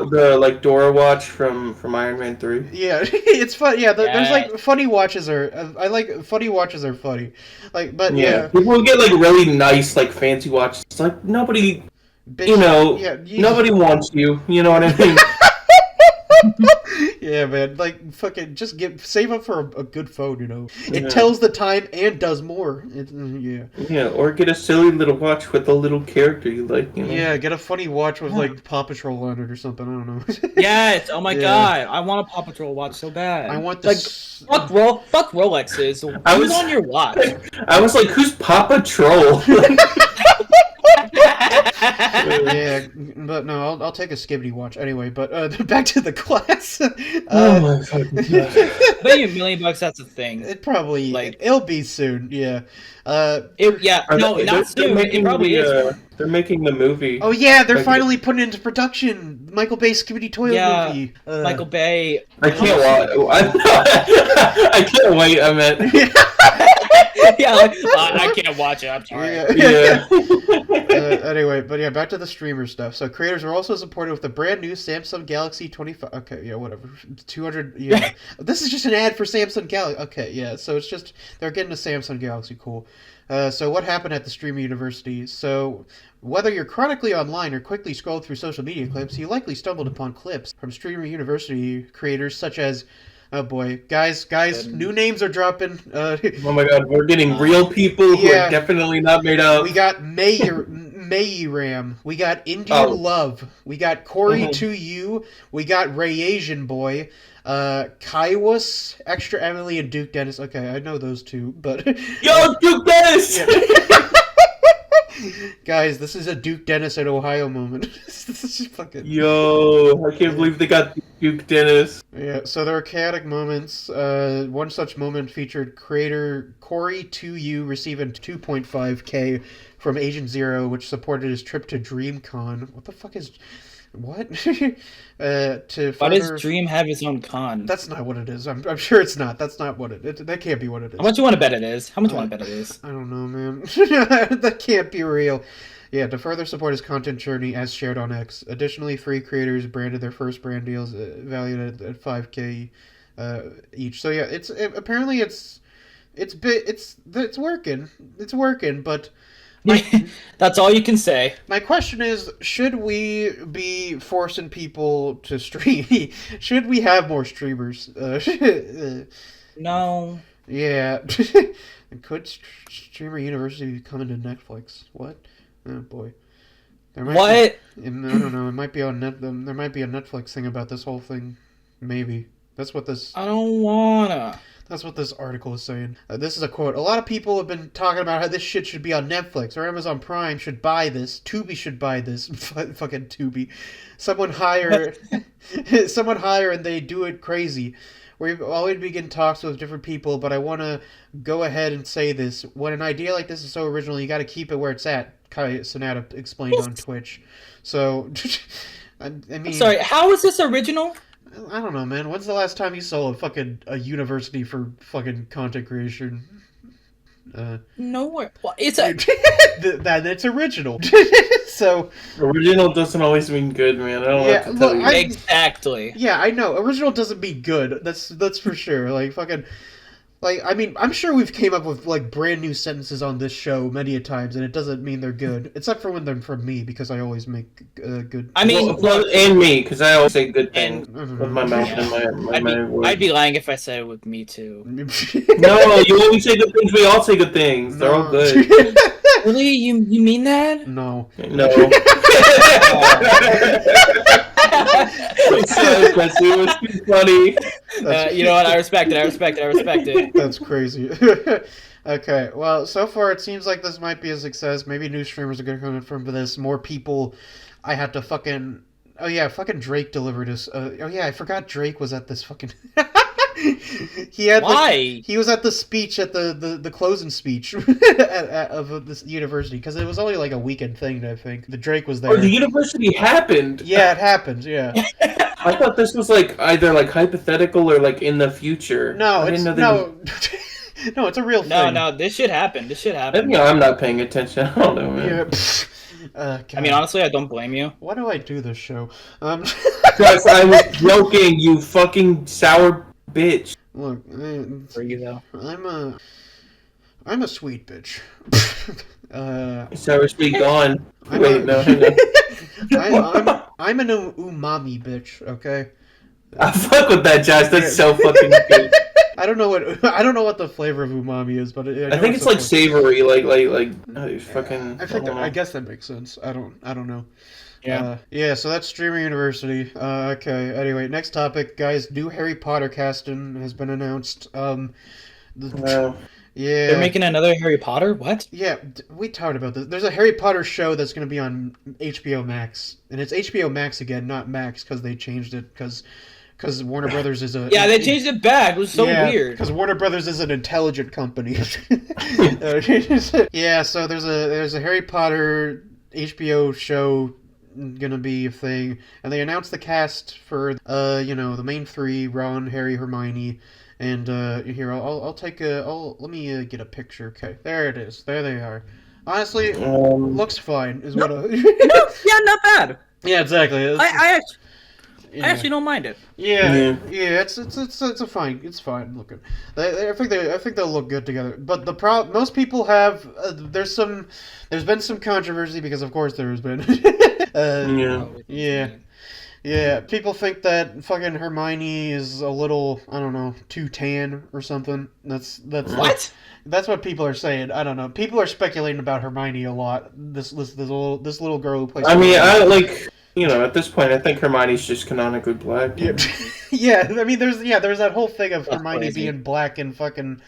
S5: the like Dora watch from Iron Man 3.
S3: Yeah, it's fun. Yeah, there's like funny watches are. I like funny watches are funny. Like, but yeah.
S5: People get like really nice like fancy watches. It's like nobody, nobody wants you. You know what I mean?
S3: Yeah, man. Like, fucking, just save up for a good phone. You know, it
S5: Yeah.
S3: tells the time and does more. Yeah.
S5: Yeah, or get a silly little watch with a little character you like. You know?
S3: Yeah, get a funny watch with like Paw Patrol on it or something. I don't know.
S4: Yes. Oh my
S3: Yeah.
S4: god, I want a Paw Patrol watch so bad.
S3: I want
S4: like
S3: this.
S4: fuck Rolexes. Who's on your watch?
S5: I was like, who's Papa Troll?
S3: Yeah, but no, I'll take a Skibbity watch anyway. But back to the class.
S5: Oh my fucking god.
S4: I bet you $1,000,000 that's a thing.
S3: It probably
S4: Like-
S3: it'll be soon. Yeah.
S4: No,
S5: They're
S4: not soon. It probably is.
S5: They're making the movie.
S3: Oh yeah, they're
S5: Like-
S3: finally putting it into production. Michael Bay's Skibbity Toilet
S4: Yeah,
S3: movie.
S4: Michael Bay.
S5: I can't watch. I can't wait. I meant.
S4: Yeah, like, I can't watch it. I'm sorry.
S3: Yeah.
S5: Yeah.
S3: Anyway, but yeah, back to the streamer stuff. So creators are also supported with the brand new Samsung Galaxy 25. Okay, yeah, whatever. 200. Yeah, this is just an ad for Samsung Galaxy. Okay, yeah. So it's just they're getting a Samsung Galaxy. Cool. So what happened at the Streamer University? So whether you're chronically online or quickly scroll through social media clips, you likely stumbled upon clips from Streamer University creators such as. Oh boy, guys, new names are dropping.
S5: Oh my god, we're getting real people who
S3: Yeah.
S5: are definitely not made up.
S3: We got Ram. We got Indian
S5: Oh.
S3: Love. We got Corey
S5: Mhm.
S3: 2U. We got Ray Asian Boy. Kaiwas, Extra Emily, and Duke Dennis. Okay, I know those two, but
S5: Yo, Duke Dennis!
S3: guys, this is a Duke Dennis at Ohio moment. This is fucking.
S5: Yo, I can't believe they got Duke Dennis.
S3: Yeah, so there are chaotic moments. One such moment featured creator Corey 2U receiving 2.5K from Agent Zero, which supported his trip to DreamCon. What the fuck is... What? To
S4: Why does
S3: further...
S4: Dream have his own con?
S3: That's not what it is. I'm sure it's not. That's not what that can't be what it is.
S4: How much you want to bet it is? How much you want to bet it is?
S3: I don't know, man. That can't be real. Yeah, to further support his content journey as shared on X. Additionally, free creators branded their first brand deals valued at 5K each. So yeah, apparently it's working. It's working, but
S4: That's all you can say.
S3: my question is, should we be forcing people to stream? Should we have more streamers?
S4: No.
S3: Yeah. Could Streamer University be coming to Netflix? What? Oh boy. There might
S4: What?
S3: Be, I don't know. It might be on there might be a Netflix thing about this whole thing. Maybe. That's what this
S4: I don't wanna.
S3: article is saying. This is a quote. A lot of people have been talking about how this shit should be on Netflix or Amazon Prime should buy this. Tubi should buy this. Fucking Tubi. Someone hire and they do it crazy. We've always begin talks with different people, but I want to go ahead and say this. When an idea like this is so original, you got to keep it where it's at, Kai Sonata explained on Twitch. So, I mean...
S4: I'm sorry, how is this original?
S3: I don't know, man. When's the last time you saw a university for fucking content creation?
S4: Nowhere. Well, it's a...
S3: That's original. So
S5: Original doesn't always mean good, man. I don't know
S3: Yeah,
S5: what to tell
S3: look,
S5: you.
S4: Exactly.
S3: yeah, I know. Original doesn't mean good. That's for sure. Like fucking. Like, I mean, I'm sure we've came up with, like, brand new sentences on this show many a times, and it doesn't mean they're good. Except for when they're from me, because I always make good...
S4: I mean,
S5: Well, and me, because I always say good things
S3: Mhm.
S5: with my mouth and my words.
S4: I'd be lying if I said it with me too.
S5: No, you always say good things. We all say good things. They're all good.
S4: Really? You mean that?
S3: No.
S5: No. I'm sorry, Jesse. It was too funny.
S4: You know what? I respect it. I respect it.
S3: That's crazy. Okay, well, so far it seems like this might be a success. Maybe new streamers are going to come in from this. More people. I had to fucking... Oh yeah, fucking Drake delivered us. Oh yeah, I forgot Drake was at this fucking... He had
S4: Why?
S3: He was at the speech at the closing speech of this university because it was only like a weekend thing. I think the Drake was there.
S5: Oh, the university happened.
S3: Yeah, it happened. Yeah.
S5: I thought this was like either like hypothetical or like in the future.
S3: No,
S5: I
S3: it's
S5: didn't
S3: no.
S5: know
S3: No, it's a real
S4: No,
S3: thing.
S4: no, this should happen.
S5: Maybe I'm not paying attention. I don't know, man.
S3: Yeah. Pfft.
S4: I mean, honestly, I don't blame you.
S3: Why do I do this show?
S5: Guys, I was joking. You fucking sour bitch.
S3: Look,
S4: For you though.
S3: I'm a sweet bitch.
S5: Sour sweet gone.
S3: I'm
S5: Wait,
S3: a-
S5: no, hang on.
S3: I'm an umami bitch. Okay.
S5: I fuck with that, Josh. That's so fucking good.
S3: I don't know what the flavor of umami is, but
S5: I think it's like savory, like fucking.
S3: I guess that makes sense. I don't know.
S4: Yeah.
S3: Yeah. So that's Streamer University. Okay. Anyway, next topic, guys. New Harry Potter casting has been announced. Yeah.
S4: They're making another Harry Potter? What?
S3: Yeah, we talked about this. There's a Harry Potter show that's going to be on HBO Max, and it's HBO Max again, not Max, because they changed it because Warner Brothers is a
S4: Yeah, they changed it back. It was so weird.
S3: Because Warner Brothers is an intelligent company. Yeah, so there's a Harry Potter HBO show gonna be a thing, and they announced the cast for the main three: Ron, Harry, Hermione. And here, let me get a picture. Okay, there it is. There they are. Honestly, looks fine. Is what.
S4: Yeah, not bad.
S3: Yeah, exactly.
S4: I actually don't mind it.
S3: Yeah. It's a fine. It's fine looking. I think they'll look good together. But most people have there's been some controversy because of course there has been. Yeah. Yeah, people think that fucking Hermione is a little, I don't know, too tan or something. That's
S4: What?
S3: That's what people are saying. I don't know. People are speculating about Hermione a lot. This little girl who plays.
S5: I mean, at this point, I think Hermione's just canonically black.
S3: Yeah, yeah. I mean, there's that whole thing of Hermione
S4: crazy.
S3: being black in fucking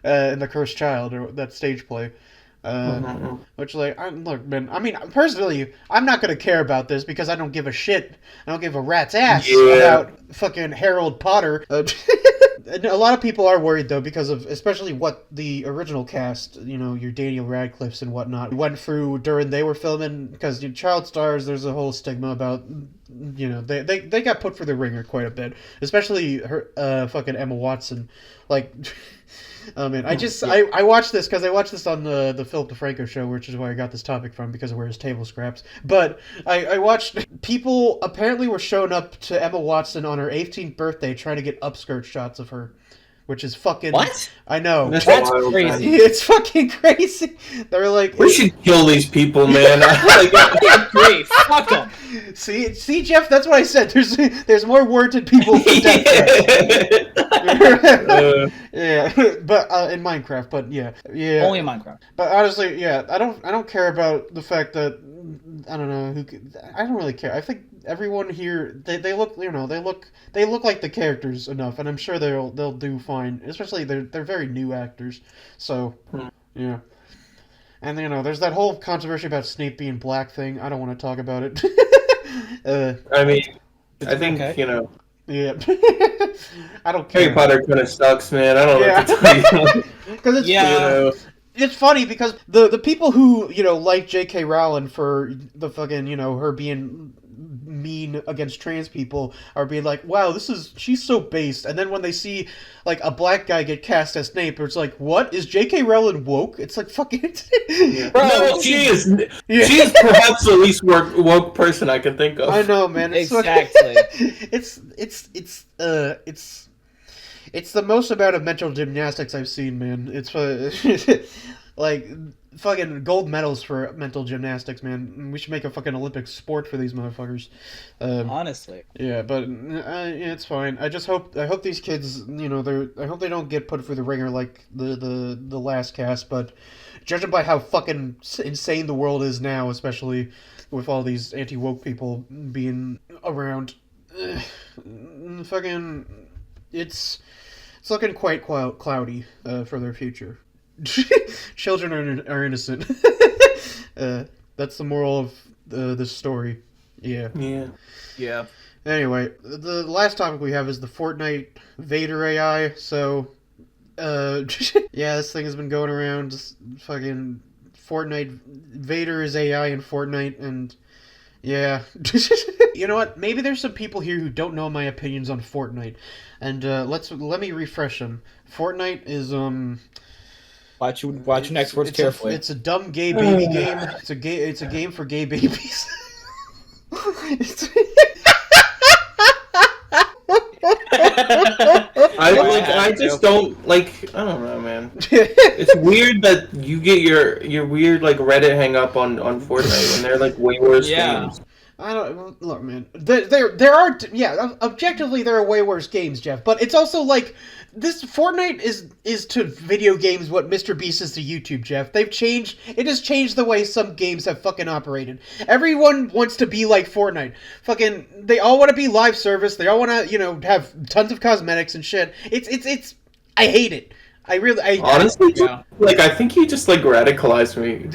S3: in the Cursed Child or that stage play. Which look, man. I mean, personally, I'm not gonna care about this because I don't give a shit. I don't give a rat's ass about fucking Harold Potter. A lot of people are worried though because of especially what the original cast, your Daniel Radcliffe's and whatnot, went through during they were filming. Because child stars, there's a whole stigma about, they got put through the ringer quite a bit, especially her fucking Emma Watson, like. Man, I watched this because I watched this on the Philip DeFranco show, which is where I got this topic from because of where his table scraps. But I watched people apparently were showing up to Emma Watson on her 18th birthday trying to get upskirt shots of her, which is fucking
S4: what?
S3: I know
S5: That's
S4: crazy.
S3: It's fucking crazy. They're like,
S5: we should kill these people, man.
S4: Great, fuck them.
S3: See, Jeff, that's what I said. There's more warranted people for death threats. Yeah, but in Minecraft, but yeah.
S4: Only in Minecraft.
S3: But honestly, yeah, I don't care about the fact that I don't know I don't really care. I think everyone here they look they look like the characters enough, and I'm sure they'll do fine. Especially they're very new actors, so yeah. And there's that whole controversy about Snape being black thing. I don't want to talk about it.
S5: I mean, I think
S3: Yeah. I don't care.
S5: Harry Potter kind of sucks, man. I don't know what to tell you.
S3: Because it's funny because the people who like J.K. Rowling for the fucking her being mean against trans people are being like, wow, she's so based, and then when they see like a black guy get cast as Snape, it's like, what, is J.K. Rowling woke? It's like fucking
S5: Bro, no, she is perhaps the least woke person I can think of.
S3: I know, man.
S4: Exactly.
S3: It's the most amount of mental gymnastics I've seen, man. It's like fucking gold medals for mental gymnastics, man. We should make a fucking Olympic sport for these motherfuckers.
S4: Honestly.
S3: Yeah, but it's fine. I hope these kids, I hope they don't get put through the ringer like the last cast. But judging by how fucking insane the world is now, especially with all these anti-woke people being around, fucking, it's looking quite cloudy for their future. Children are innocent. That's the moral of this story. Yeah. Anyway, the last topic we have is the Fortnite Vader AI. So, yeah, this thing has been going around. Just fucking Fortnite Vader is AI in Fortnite, and yeah. You know what? Maybe there's some people here who don't know my opinions on Fortnite, and let me refresh them. Fortnite is
S4: Watch your next words carefully.
S3: It's a dumb gay baby game. It's a game for gay babies.
S5: I just don't like. I don't know, man. It's weird that you get your weird like Reddit hang up on Fortnite when they're like way worse games.
S3: I don't look, man. There are objectively there are way worse games, Jeff. But it's also like this Fortnite is to video games what mrbeast is to YouTube, Jeff. It has changed the way some games have fucking operated. Everyone wants to be like Fortnite. Fucking, they all want to be live service. They all want to have tons of cosmetics and shit. It's I hate it.
S5: Honestly,
S4: Yeah.
S5: like I think you just like radicalized me.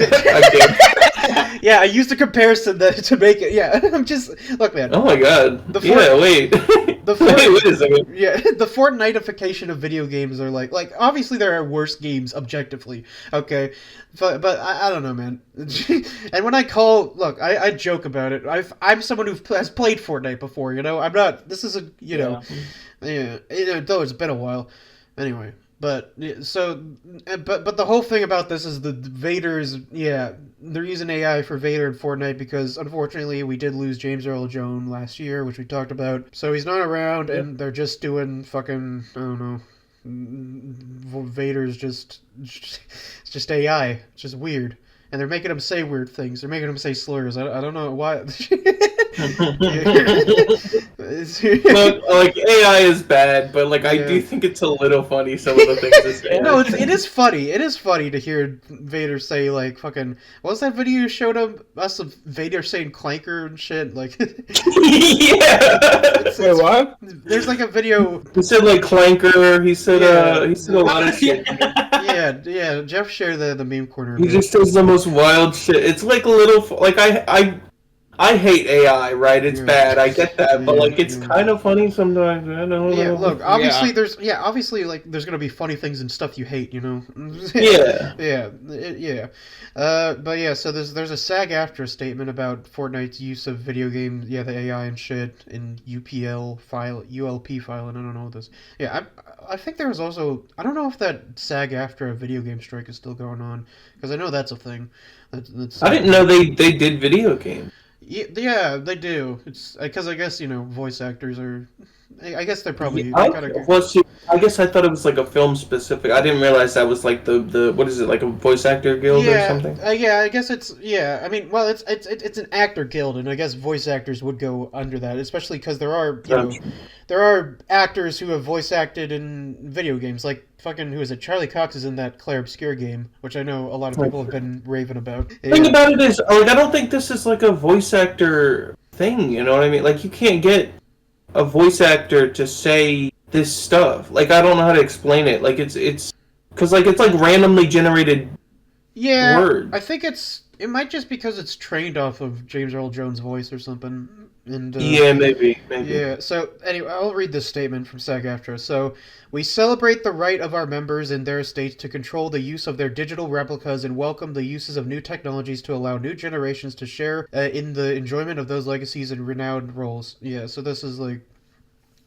S3: Yeah, I used a comparison to make it. Yeah, I'm just look, man.
S5: Oh my god. Wait. Wait a second.
S3: Yeah, the Fortnite-ification of video games are like obviously there are worse games objectively. Okay, but I don't know, man. And when I joke about it. I'm someone who has played Fortnite before. I'm not. This is though it's been a while. Anyway. But the whole thing about this is the Vader's they're using AI for Vader in Fortnite because unfortunately we did lose James Earl Jones last year, which we talked about. So he's not around, and they're just doing fucking I don't know. Vader's it's just AI. It's just weird, and they're making him say weird things. They're making him say slurs. I don't know why.
S5: Look, like AI is bad, but like I do think it's a little funny some of the things it's saying.
S3: No, it is funny. It is funny to hear Vader say like fucking. What was that video you showed us of Vader saying clanker and shit? Like,
S5: yeah.
S4: Wait, what?
S3: There's like a video.
S5: He said like clanker. He said a lot of shit.
S3: Yeah. Jeff shared the meme corner.
S5: He just says the most wild shit. It's like a little like I hate AI, right? It's bad. I get that, but like it's kind of funny sometimes. I don't know.
S3: Yeah, look, obviously obviously like there's gonna be funny things and stuff you hate,
S5: Yeah.
S3: yeah. But yeah, so there's a SAG-AFTRA statement about Fortnite's use of video games, the AI and shit in ULP file, and I don't know what this. Yeah, I think there was also I don't know if that SAG-AFTRA video game strike is still going on because I know that's a thing.
S5: I didn't know they did video games.
S3: Yeah, they do. It's because I guess voice actors are. I guess they're probably.
S5: I guess I thought it was like a film specific. I didn't realize that was like the what is it, like a voice actor guild or something?
S3: Yeah, I guess it's I mean, well, it's an actor guild, and I guess voice actors would go under that, especially because there are there are actors who have voice acted in video games, like fucking who is it? Charlie Cox is in that Claire Obscure game, which I know a lot of people have been raving about.
S5: The thing about it is, like, I don't think this is like a voice actor thing. You know what I mean? Like, you can't get a voice actor to say this stuff. Like, I don't know how to explain it. Like, it's because like it's like randomly generated words.
S3: I think it might just because it's trained off of James Earl Jones' voice or something. And
S5: maybe.
S3: Yeah, so anyway, I'll read this statement from SAG-AFTRA. So, we celebrate the right of our members and their estates to control the use of their digital replicas and welcome the uses of new technologies to allow new generations to share in the enjoyment of those legacies and renowned roles. Yeah, so this is like...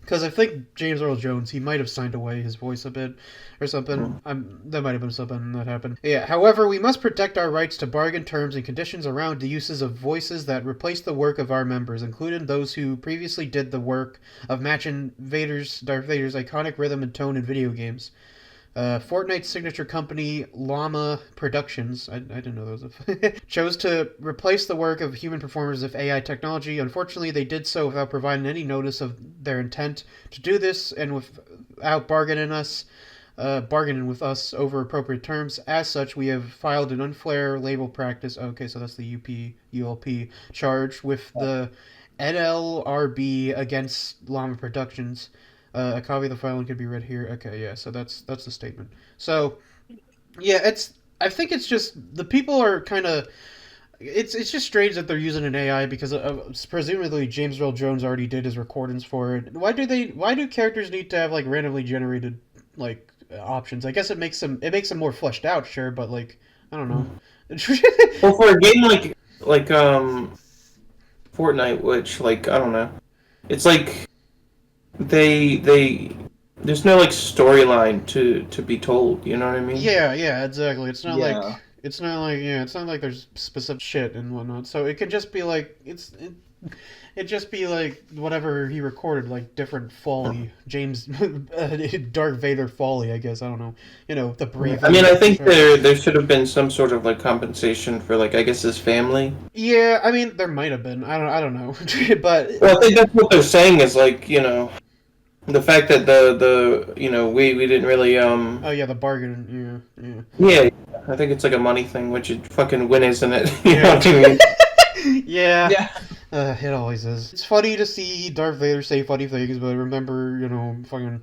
S3: Because I think James Earl Jones, he might have signed away his voice a bit or something. That might have been something that happened. Yeah, however, we must protect our rights to bargain terms and conditions around the uses of voices that replace the work of our members, including those who previously did the work of matching Darth Vader's iconic rhythm and tone in video games. Fortnite's signature company, Llama Productions, I didn't know those, chose to replace the work of human performers with AI technology. Unfortunately, they did so without providing any notice of their intent to do this and without bargaining with us over appropriate terms. As such, we have filed an unfair label practice. Okay, so that's the ULP charge with the NLRB against Llama Productions. A copy of the filing could be read here. Okay, yeah, so that's the statement. So, yeah, I think it's just the people are kind of. It's just strange that they're using an AI because presumably James Earl Jones already did his recordings for it. Why do characters need to have like randomly generated like options? I guess it makes them more fleshed out, sure, but like I don't know.
S5: Well, for a game like Fortnite, which like I don't know, it's like. They there's no like storyline to be told, you know what I mean?
S3: Yeah, exactly. It's not like It's not like it's not like there's specific shit and whatnot. So it could just be like it just be like whatever he recorded, like different foley, James Darth Vader foley, I guess. I don't know. The breathing.
S5: I mean, I think there should have been some sort of like compensation for like I guess his family.
S3: Yeah, I mean there might have been. I don't know, but
S5: well, I think that's what they're saying is like the fact that the we didn't really
S3: oh yeah, the bargain.
S5: yeah, I think it's like a money thing, which it fucking win, isn't it? You
S3: Yeah.
S5: know what I mean?
S3: Yeah. It always is. It's funny to see Darth Vader say funny things, but remember, fucking.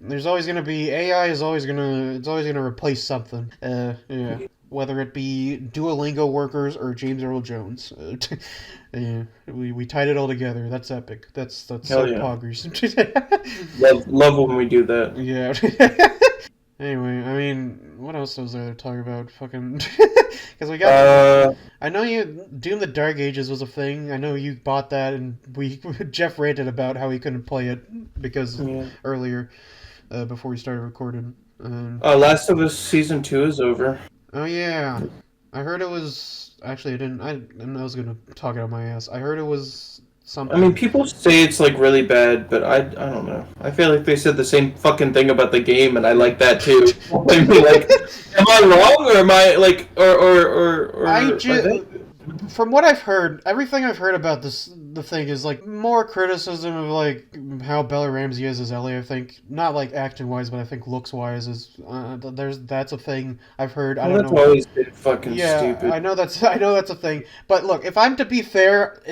S3: There's always gonna be AI is always gonna replace something. Yeah. Whether it be Duolingo workers or James Earl Jones. Yeah, we tied it all together. That's epic. That's so poggers.
S5: love when we do that.
S3: Yeah. Anyway, I mean, what else was there to talk about? Fucking, because we got. I know Doom: The Dark Ages was a thing. I know you bought that, and Jeff ranted about how he couldn't play it because earlier, before we started recording.
S5: Last of Us Season 2 is over.
S3: Oh yeah, I heard it was actually. I was gonna talk out of my ass. I heard it was something.
S5: I mean, people say it's like really bad, but I don't know. I feel like they said the same fucking thing about the game, and I like that too. I mean, like, am I wrong, or am I like, or
S3: from what I've heard, everything I've heard about the thing is like more criticism of like how Bella Ramsey is as Ellie. I think not like acting wise, but I think looks wise is that's a thing I've heard. I don't know.
S5: That's always been fucking stupid.
S3: I know that's a thing. But look, if I'm to be fair,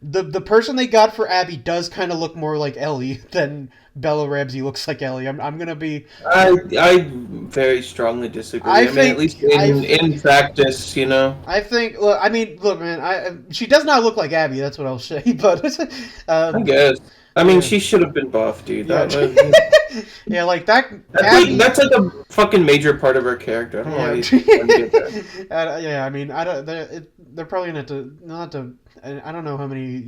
S3: the person they got for Abby does kind of look more like Ellie than Bella Ramsey looks like Ellie. I'm gonna be.
S5: I very strongly disagree. I mean, at least in practice,
S3: I think. Look, man. She does not look like Abby. That's what I'll say. But
S5: I guess. I mean, she should have been buff, dude.
S3: Yeah, like that.
S5: That's like a fucking major part of her character. I don't know why you get that.
S3: Yeah, I mean, I don't. They're probably gonna have to not to. I don't know how many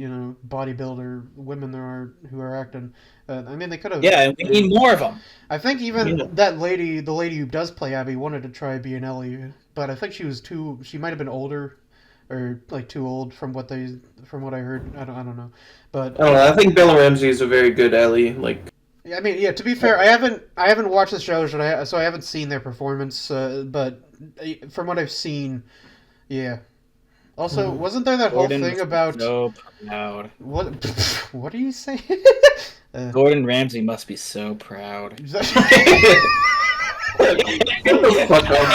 S3: bodybuilder women there are who are acting. I mean, they could have.
S4: Yeah, we need more of them.
S3: I think even that lady, the lady who does play Abby, wanted to try being Ellie, but I think she was too. She might have been older, or like too old from what I heard. I don't know, but
S5: I don't know. I think Bella Ramsey is a very good Ellie. Like.
S3: I mean, yeah. To be fair, I haven't watched the show, so I haven't seen their performance. But from what I've seen, yeah. Also, wasn't there that whole thing about
S4: so proud?
S3: What are you saying?
S4: Gordon Ramsay must be so proud.
S5: Get the fuck off.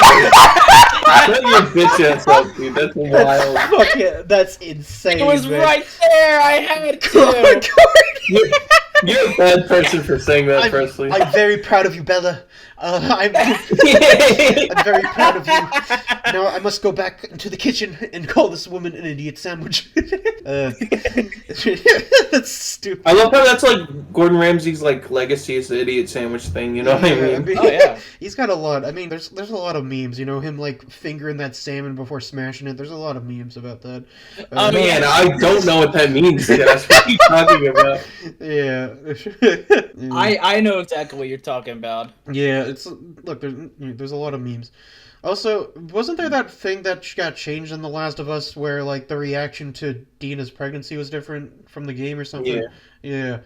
S5: Shut your bitch ass up, dude. That's wild.
S3: Fuck yeah, that's insane.
S4: It was
S3: man.
S4: right there. I had to.
S5: You're a bad person for saying that, personally.
S3: I'm very proud of you, Bella. I'm very proud of you. Now I must go back into the kitchen and call this woman an idiot sandwich. That's stupid.
S5: I love how that's like Gordon Ramsay's like legacy is the idiot sandwich thing. You know what I mean?
S4: Oh yeah.
S3: He's got a lot. I mean, there's a lot of memes. Him like fingering that salmon before smashing it. There's a lot of memes about that.
S5: Man, I don't know what that means. Yes. What are you talking about?
S3: Yeah.
S4: I know exactly what you're talking about.
S3: Yeah, there's a lot of memes. Also, wasn't there that thing that got changed in The Last of Us where like the reaction to Dina's pregnancy was different from the game or something? Yeah.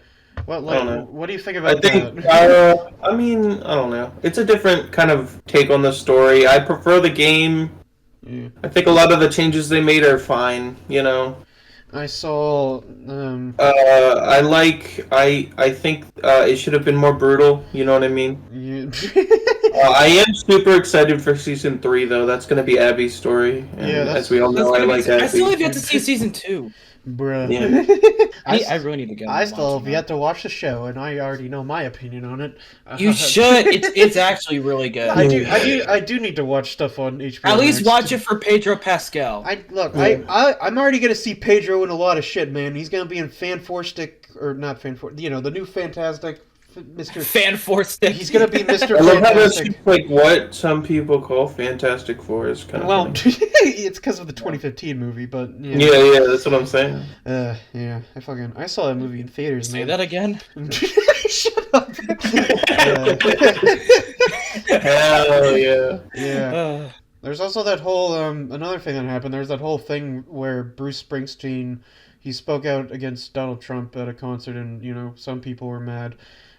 S3: What do you think about
S5: that? I mean, I don't know. It's a different kind of take on the story. I prefer the game.
S3: Yeah.
S5: I think a lot of the changes they made are fine.
S3: I saw.
S5: I think it should have been more brutal. You know what I mean?
S3: Yeah.
S5: I am super excited for season 3, though. That's going to be Abby's story. And as we all know, I like Abby.
S4: I still have yet to see season 2.
S3: Bruh.
S5: Yeah.
S4: I really need to go.
S3: I still have yet to watch the show, and I already know my opinion on it.
S4: You should. It's actually really good.
S3: I do need to watch stuff on HBO.
S4: At least watch it for Pedro Pascal.
S3: I'm already gonna see Pedro in a lot of shit, man. He's gonna be in the new Fantastic. Mr.
S4: Fantastic.
S3: He's gonna be Mr.
S5: I love how
S3: Fantastic.
S5: that's like what some people call Fantastic Four is kind of funny.
S3: It's because of the 2015 movie, but
S5: yeah, that's what I'm saying.
S3: Yeah, I saw that movie in theaters.
S4: Say that again.
S3: Shut up.
S5: Hell yeah.
S3: Yeah. There's also that whole another thing that happened. There's that whole thing where Bruce Springsteen he spoke out against Donald Trump at a concert, and some people were mad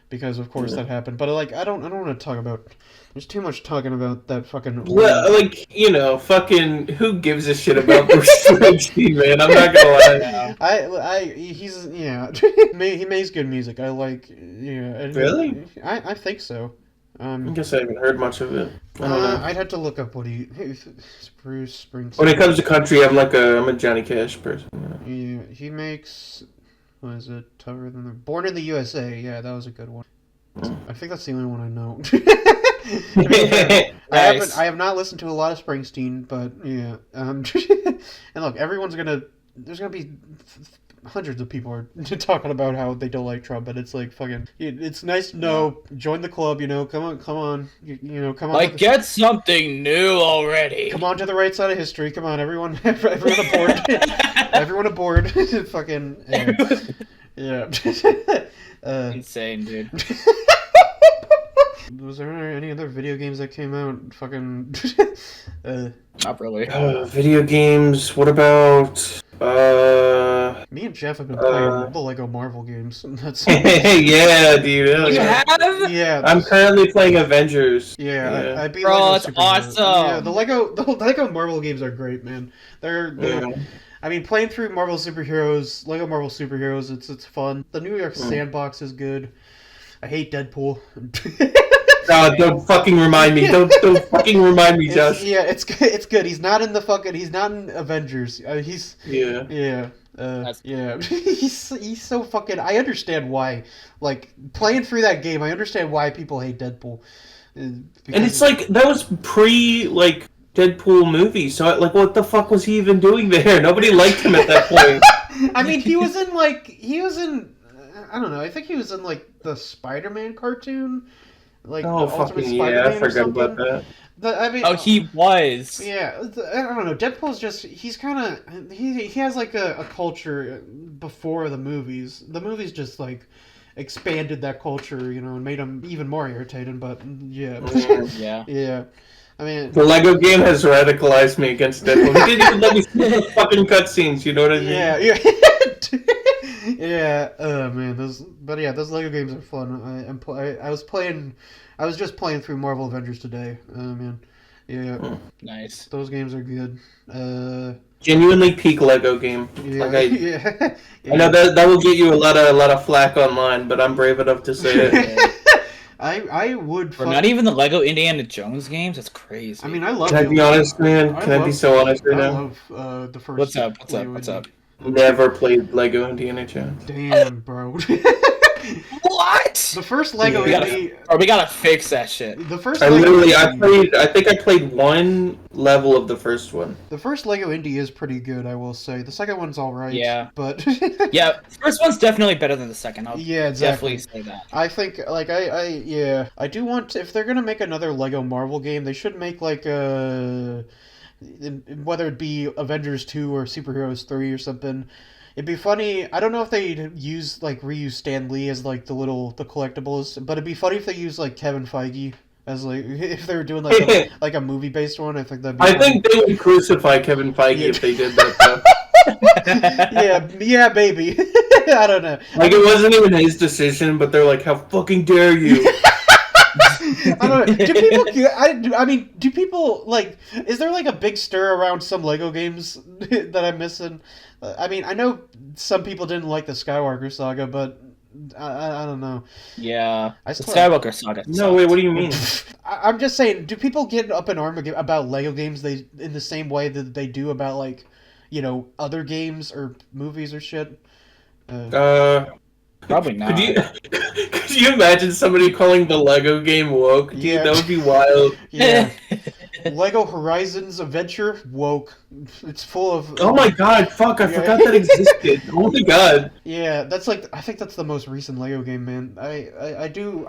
S3: because of course that happened. But like I don't want to talk about. There's too much talking about that fucking.
S5: Well, like fucking who gives a shit about Bruce Springsteen, man? I'm not gonna lie.
S3: He's he makes good music. I like
S5: Really?
S3: I think so.
S5: I guess I haven't heard much of it. I don't know.
S3: I'd have to look up what Bruce Springsteen.
S5: When it comes to country, I'm a Johnny Cash person.
S3: He makes, what is it? Tougher than the Born in the USA. Yeah, that was a good one. I think that's the only one I know.
S4: Nice.
S3: I have not listened to a lot of Springsteen, but yeah. And look, there's gonna be hundreds of people are talking about how they don't like Trump, and it's like fucking. It's nice to know. Join the club, Come on, come on. Come on.
S4: Like, get something new already.
S3: Come on to the right side of history. Come on, everyone. Everyone aboard. Everyone aboard. Fucking. Yeah.
S4: Insane, dude.
S3: Was there any other video games that came out? Fucking.
S4: Not really.
S5: Video games. What about?
S3: Me and Jeff have been playing the Lego Marvel games. That's.
S5: Yeah, dude. Hell
S4: You
S5: yeah.
S4: have?
S3: Yeah.
S5: I'm currently playing Avengers.
S3: Yeah, I beat
S4: Bro,
S3: Lego
S4: it's
S3: Superhero.
S4: awesome.
S3: Yeah, the Lego Marvel games are great, man. They're I mean, playing through Lego Marvel Superheroes, it's fun. The New York sandbox is good. I hate Deadpool.
S5: Don't fucking remind me. Don't fucking remind me, Josh.
S3: It's good. He's not in Avengers. He's
S5: Yeah.
S3: He's so fucking. I understand why. Like playing through that game, I understand why people hate Deadpool.
S5: And it's like that was Deadpool movie. So what the fuck was he even doing there? Nobody liked him at that point.
S3: I mean, he was in. I don't know. I think he was in the Spider-Man cartoon. The Ultimate Spider-Man
S5: I forgot about that.
S4: He was.
S3: Yeah, I don't know. Deadpool's he's kind of he has a culture before the movies. The movies just expanded that culture, and made him even more irritating. But yeah,
S4: Yeah.
S3: yeah. I mean,
S5: The Lego game has radicalized me against Deadpool. He didn't even let me see the fucking cutscenes. You know what I mean?
S3: yeah. Yeah, man, those Lego games are fun. I was just playing through Marvel Avengers today. Man, yeah,
S4: Nice.
S3: those games are good.
S5: Genuinely peak Lego game.
S3: Yeah,
S5: I know that will get you a lot of flack online, but I'm brave enough to say it.
S3: I would.
S4: For not even the Lego Indiana Jones games, that's crazy.
S3: I mean, I love.
S5: Can I be honest, man? Can I be so honest right
S3: I
S5: now?
S3: love the first.
S4: What's up?
S5: Never played Lego Indiana Jones.
S3: Damn, bro.
S4: What?
S3: The first Lego
S4: We
S3: Indie.
S4: gotta fix that shit.
S3: The first.
S5: I
S3: Lego
S5: think I played one level of the first one.
S3: The first Lego Indie is pretty good, I will say. The second one's all right.
S4: Yeah.
S3: But.
S4: Yeah, first one's definitely better than the second. I'll
S3: exactly.
S4: definitely say that.
S3: I think, I do want if they're gonna make another Lego Marvel game, they should make whether it be Avengers 2 or Superheroes 3 or something. It'd be funny. I don't know if they'd reuse Stan Lee as the collectibles, but it'd be funny if they use Kevin Feige as if they were doing a movie based one. I think that'd be.
S5: I think they would crucify Kevin Feige if they did that. Though.
S3: yeah, baby. I don't know.
S5: It wasn't even his decision, but they're like, "How fucking dare you!"
S3: I don't know. Do people? I mean, do people Is there a big stir around some Lego games that I'm missing? I mean, I know some people didn't like the Skywalker Saga, but I don't know.
S4: Yeah,
S3: the
S4: Skywalker Saga.
S5: No, wait. What do you mean?
S3: I'm just saying. Do people get up in arms about Lego games? In the same way that they do about other games or movies or shit.
S4: Probably not.
S5: Could you imagine somebody calling the Lego game woke? Dude,
S3: Yeah.
S5: that would be wild.
S3: Yeah. Lego Horizons Adventure woke. It's full of.
S5: Oh my god! Fuck! I forgot that existed. Oh my god!
S3: Yeah, that's I think that's the most recent Lego game, man. I do.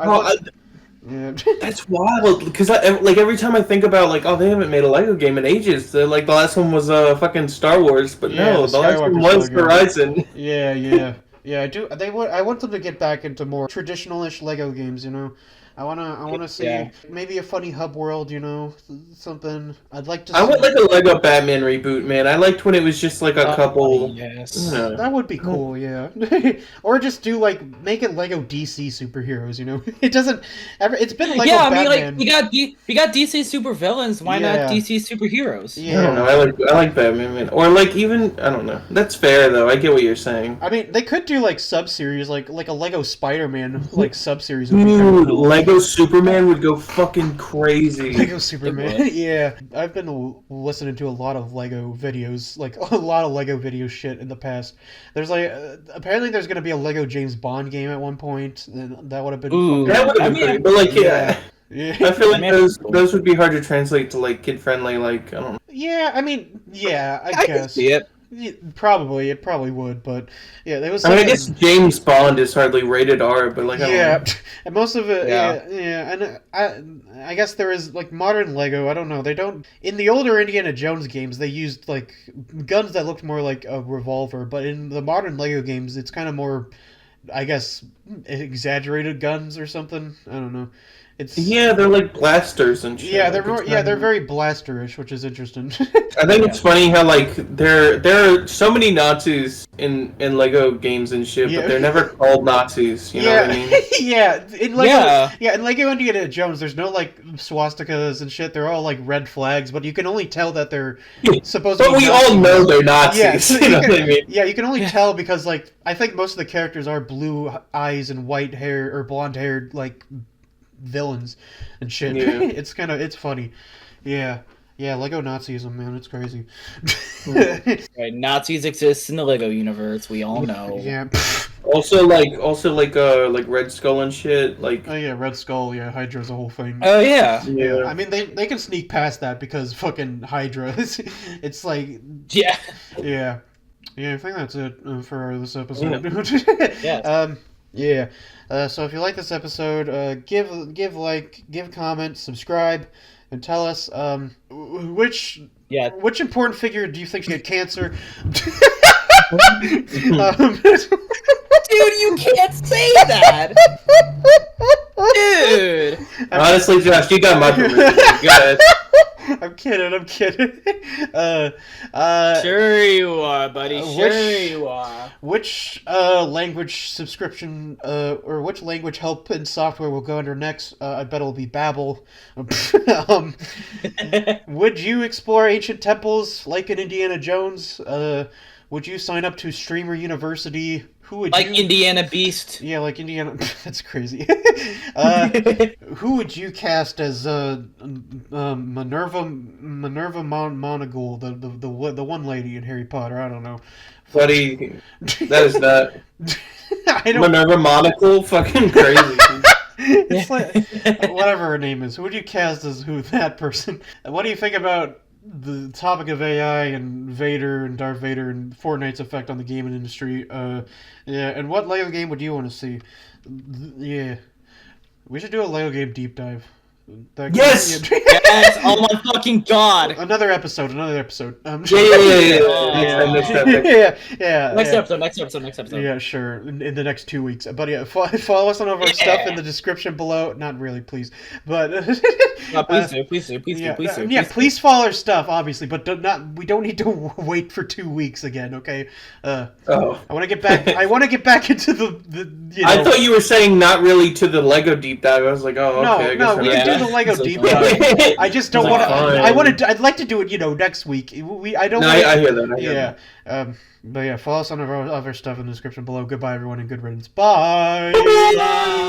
S3: Yeah.
S5: That's wild. Because every time I think about they haven't made a Lego game in ages. The last one was fucking Star Wars, but
S3: Yeah,
S5: no,
S3: the
S5: the last one
S3: Skywalker
S5: was
S3: Saga.
S5: Horizon.
S3: Yeah. I do. I want them to get back into more traditional-ish Lego games. I wanna see
S4: Yeah.
S3: maybe a funny hub world, you know, something. I'd like to.
S5: I
S3: see...
S5: would like a Lego Batman reboot, man. I liked when it was just like a couple.
S4: Yes.
S5: You know.
S3: That would be cool, yeah. Or just do like make it Lego DC superheroes, you know. It doesn't ever. It's been Lego
S4: Yeah, I mean,
S3: Batman.
S4: like we got DC supervillains. Why
S3: Yeah.
S4: not DC superheroes?
S5: I don't know. I like Batman, man. Or like even I don't know. That's fair though. I get what you're saying.
S3: I mean, they could do like sub-series, like a Lego Spider-Man like sub-series. Would be kinda
S5: Dude,
S3: cool.
S5: Lego Superman would go fucking crazy.
S3: Lego Superman. Yeah, I've been listening to a lot of Lego videos, like a lot of Lego video shit in the past. There's like apparently there's gonna be a Lego James Bond game at one point, and that would have been.
S4: Ooh.
S3: fucking-
S5: That would have been pretty, but like yeah.
S3: Yeah.
S5: I feel like
S4: Man.
S5: those would be hard to translate to like kid friendly. Like I don't know.
S3: Yeah, I mean, yeah, I
S4: I can
S3: guess.
S4: see it.
S3: Yeah, probably, it probably would, but yeah, there was.
S5: I mean, I
S3: something-
S5: guess James Bond is hardly rated R, but like I don't
S3: Yeah,
S5: know.
S3: and most of it,
S4: Yeah.
S3: and I guess there is like modern Lego. I don't know. They don't in the older Indiana Jones games. They used like guns that looked more like a revolver, but in the modern Lego games, it's kind of more, I guess, exaggerated guns or something. I don't know. It's
S5: Yeah, they're like blasters and shit.
S3: yeah, they're
S5: like,
S3: more
S5: it's
S3: yeah,
S5: not-
S3: they're very blasterish, which is interesting.
S5: I think it's funny how like there are so many Nazis in Lego games and shit,
S3: Yeah.
S5: but they're never called Nazis. You know
S3: yeah,
S5: what I mean?
S3: yeah. In Lego,
S4: Yeah.
S3: in Lego Indiana Jones, there's no like swastikas and shit. They're all like red flags, but you can only tell that they're supposed to
S5: But
S3: be
S5: we all
S3: Nazis.
S5: know they're Nazis.
S3: Yeah,
S5: You know what I mean?
S3: Yeah, you can only tell because like I think most of the characters are blue eyes and white hair or blonde haired like villains and shit.
S5: Yeah.
S3: It's funny. Yeah. Yeah, Lego Nazism, man, it's crazy.
S4: Right, Nazis exist in the Lego universe. We all know.
S3: Yeah.
S5: Also like Red Skull and shit. Like
S3: Oh yeah, Red Skull, yeah, Hydra's a whole thing.
S4: Oh yeah.
S3: Yeah, I
S5: yeah.
S3: mean they can sneak past that because fucking Hydra. It's like
S4: Yeah.
S3: yeah, yeah. I think that's it for this episode.
S4: Yes.
S3: Yeah. So if you like this episode, give like, give comment, subscribe, and tell us which
S4: Yeah.
S3: which important figure do you think should get cancer?
S4: Dude, you can't say that. Dude.
S5: Honestly, Josh, you got my permission. Go ahead.
S3: I'm kidding.
S4: Sure you are, buddy. Sure
S3: which-
S4: you are.
S3: Which language subscription or which language help in software will go under next? I bet it'll be Babel. Would you explore ancient temples like in Indiana Jones? Would you sign up to Streamer University? Who would
S4: Like
S3: you?
S4: Indiana Beast.
S3: Yeah, like Indiana. That's crazy. Who would you cast as Minerva Monagul, the one lady in Harry Potter? I don't know.
S5: Buddy, that is not
S3: I don't.
S5: Minerva Monocle. Fucking crazy.
S3: It's like whatever her name is. Who would you cast as who that person? What do you think about the topic of AI and Vader and Darth Vader and Fortnite's effect on the gaming industry? Yeah, and what Lego game would you want to see? Yeah, we should do a Lego game deep dive.
S5: Yes!
S4: Yes. Oh my fucking god.
S3: Another episode.
S5: Yeah.
S3: Next
S5: Next time.
S3: yeah.
S4: Next episode.
S3: Yeah, sure. In the next 2 weeks. But yeah, follow us on all of our stuff in the description below. Not really, please. But
S4: Please do.
S3: please follow our stuff, obviously, but we don't need to wait for 2 weeks again, okay?
S5: Oh.
S3: I want to get back. I want to get back into the you know.
S5: I thought you were saying not really to the Lego deep dive. I was like, oh, okay. I guess
S3: No,
S5: we're
S3: we
S5: not-
S3: can do the Lego
S4: It's
S3: deep
S4: like,
S3: dive. I just don't
S5: It's
S3: want
S5: like,
S3: to.
S5: fine.
S3: I want to. I'd like to do it, next week. I don't.
S5: No,
S3: wanna-
S5: I hear that. I hear
S3: Yeah.
S5: that.
S3: But yeah, follow us on our other stuff in the description below. Goodbye, everyone, and good riddance. Bye.
S4: Bye.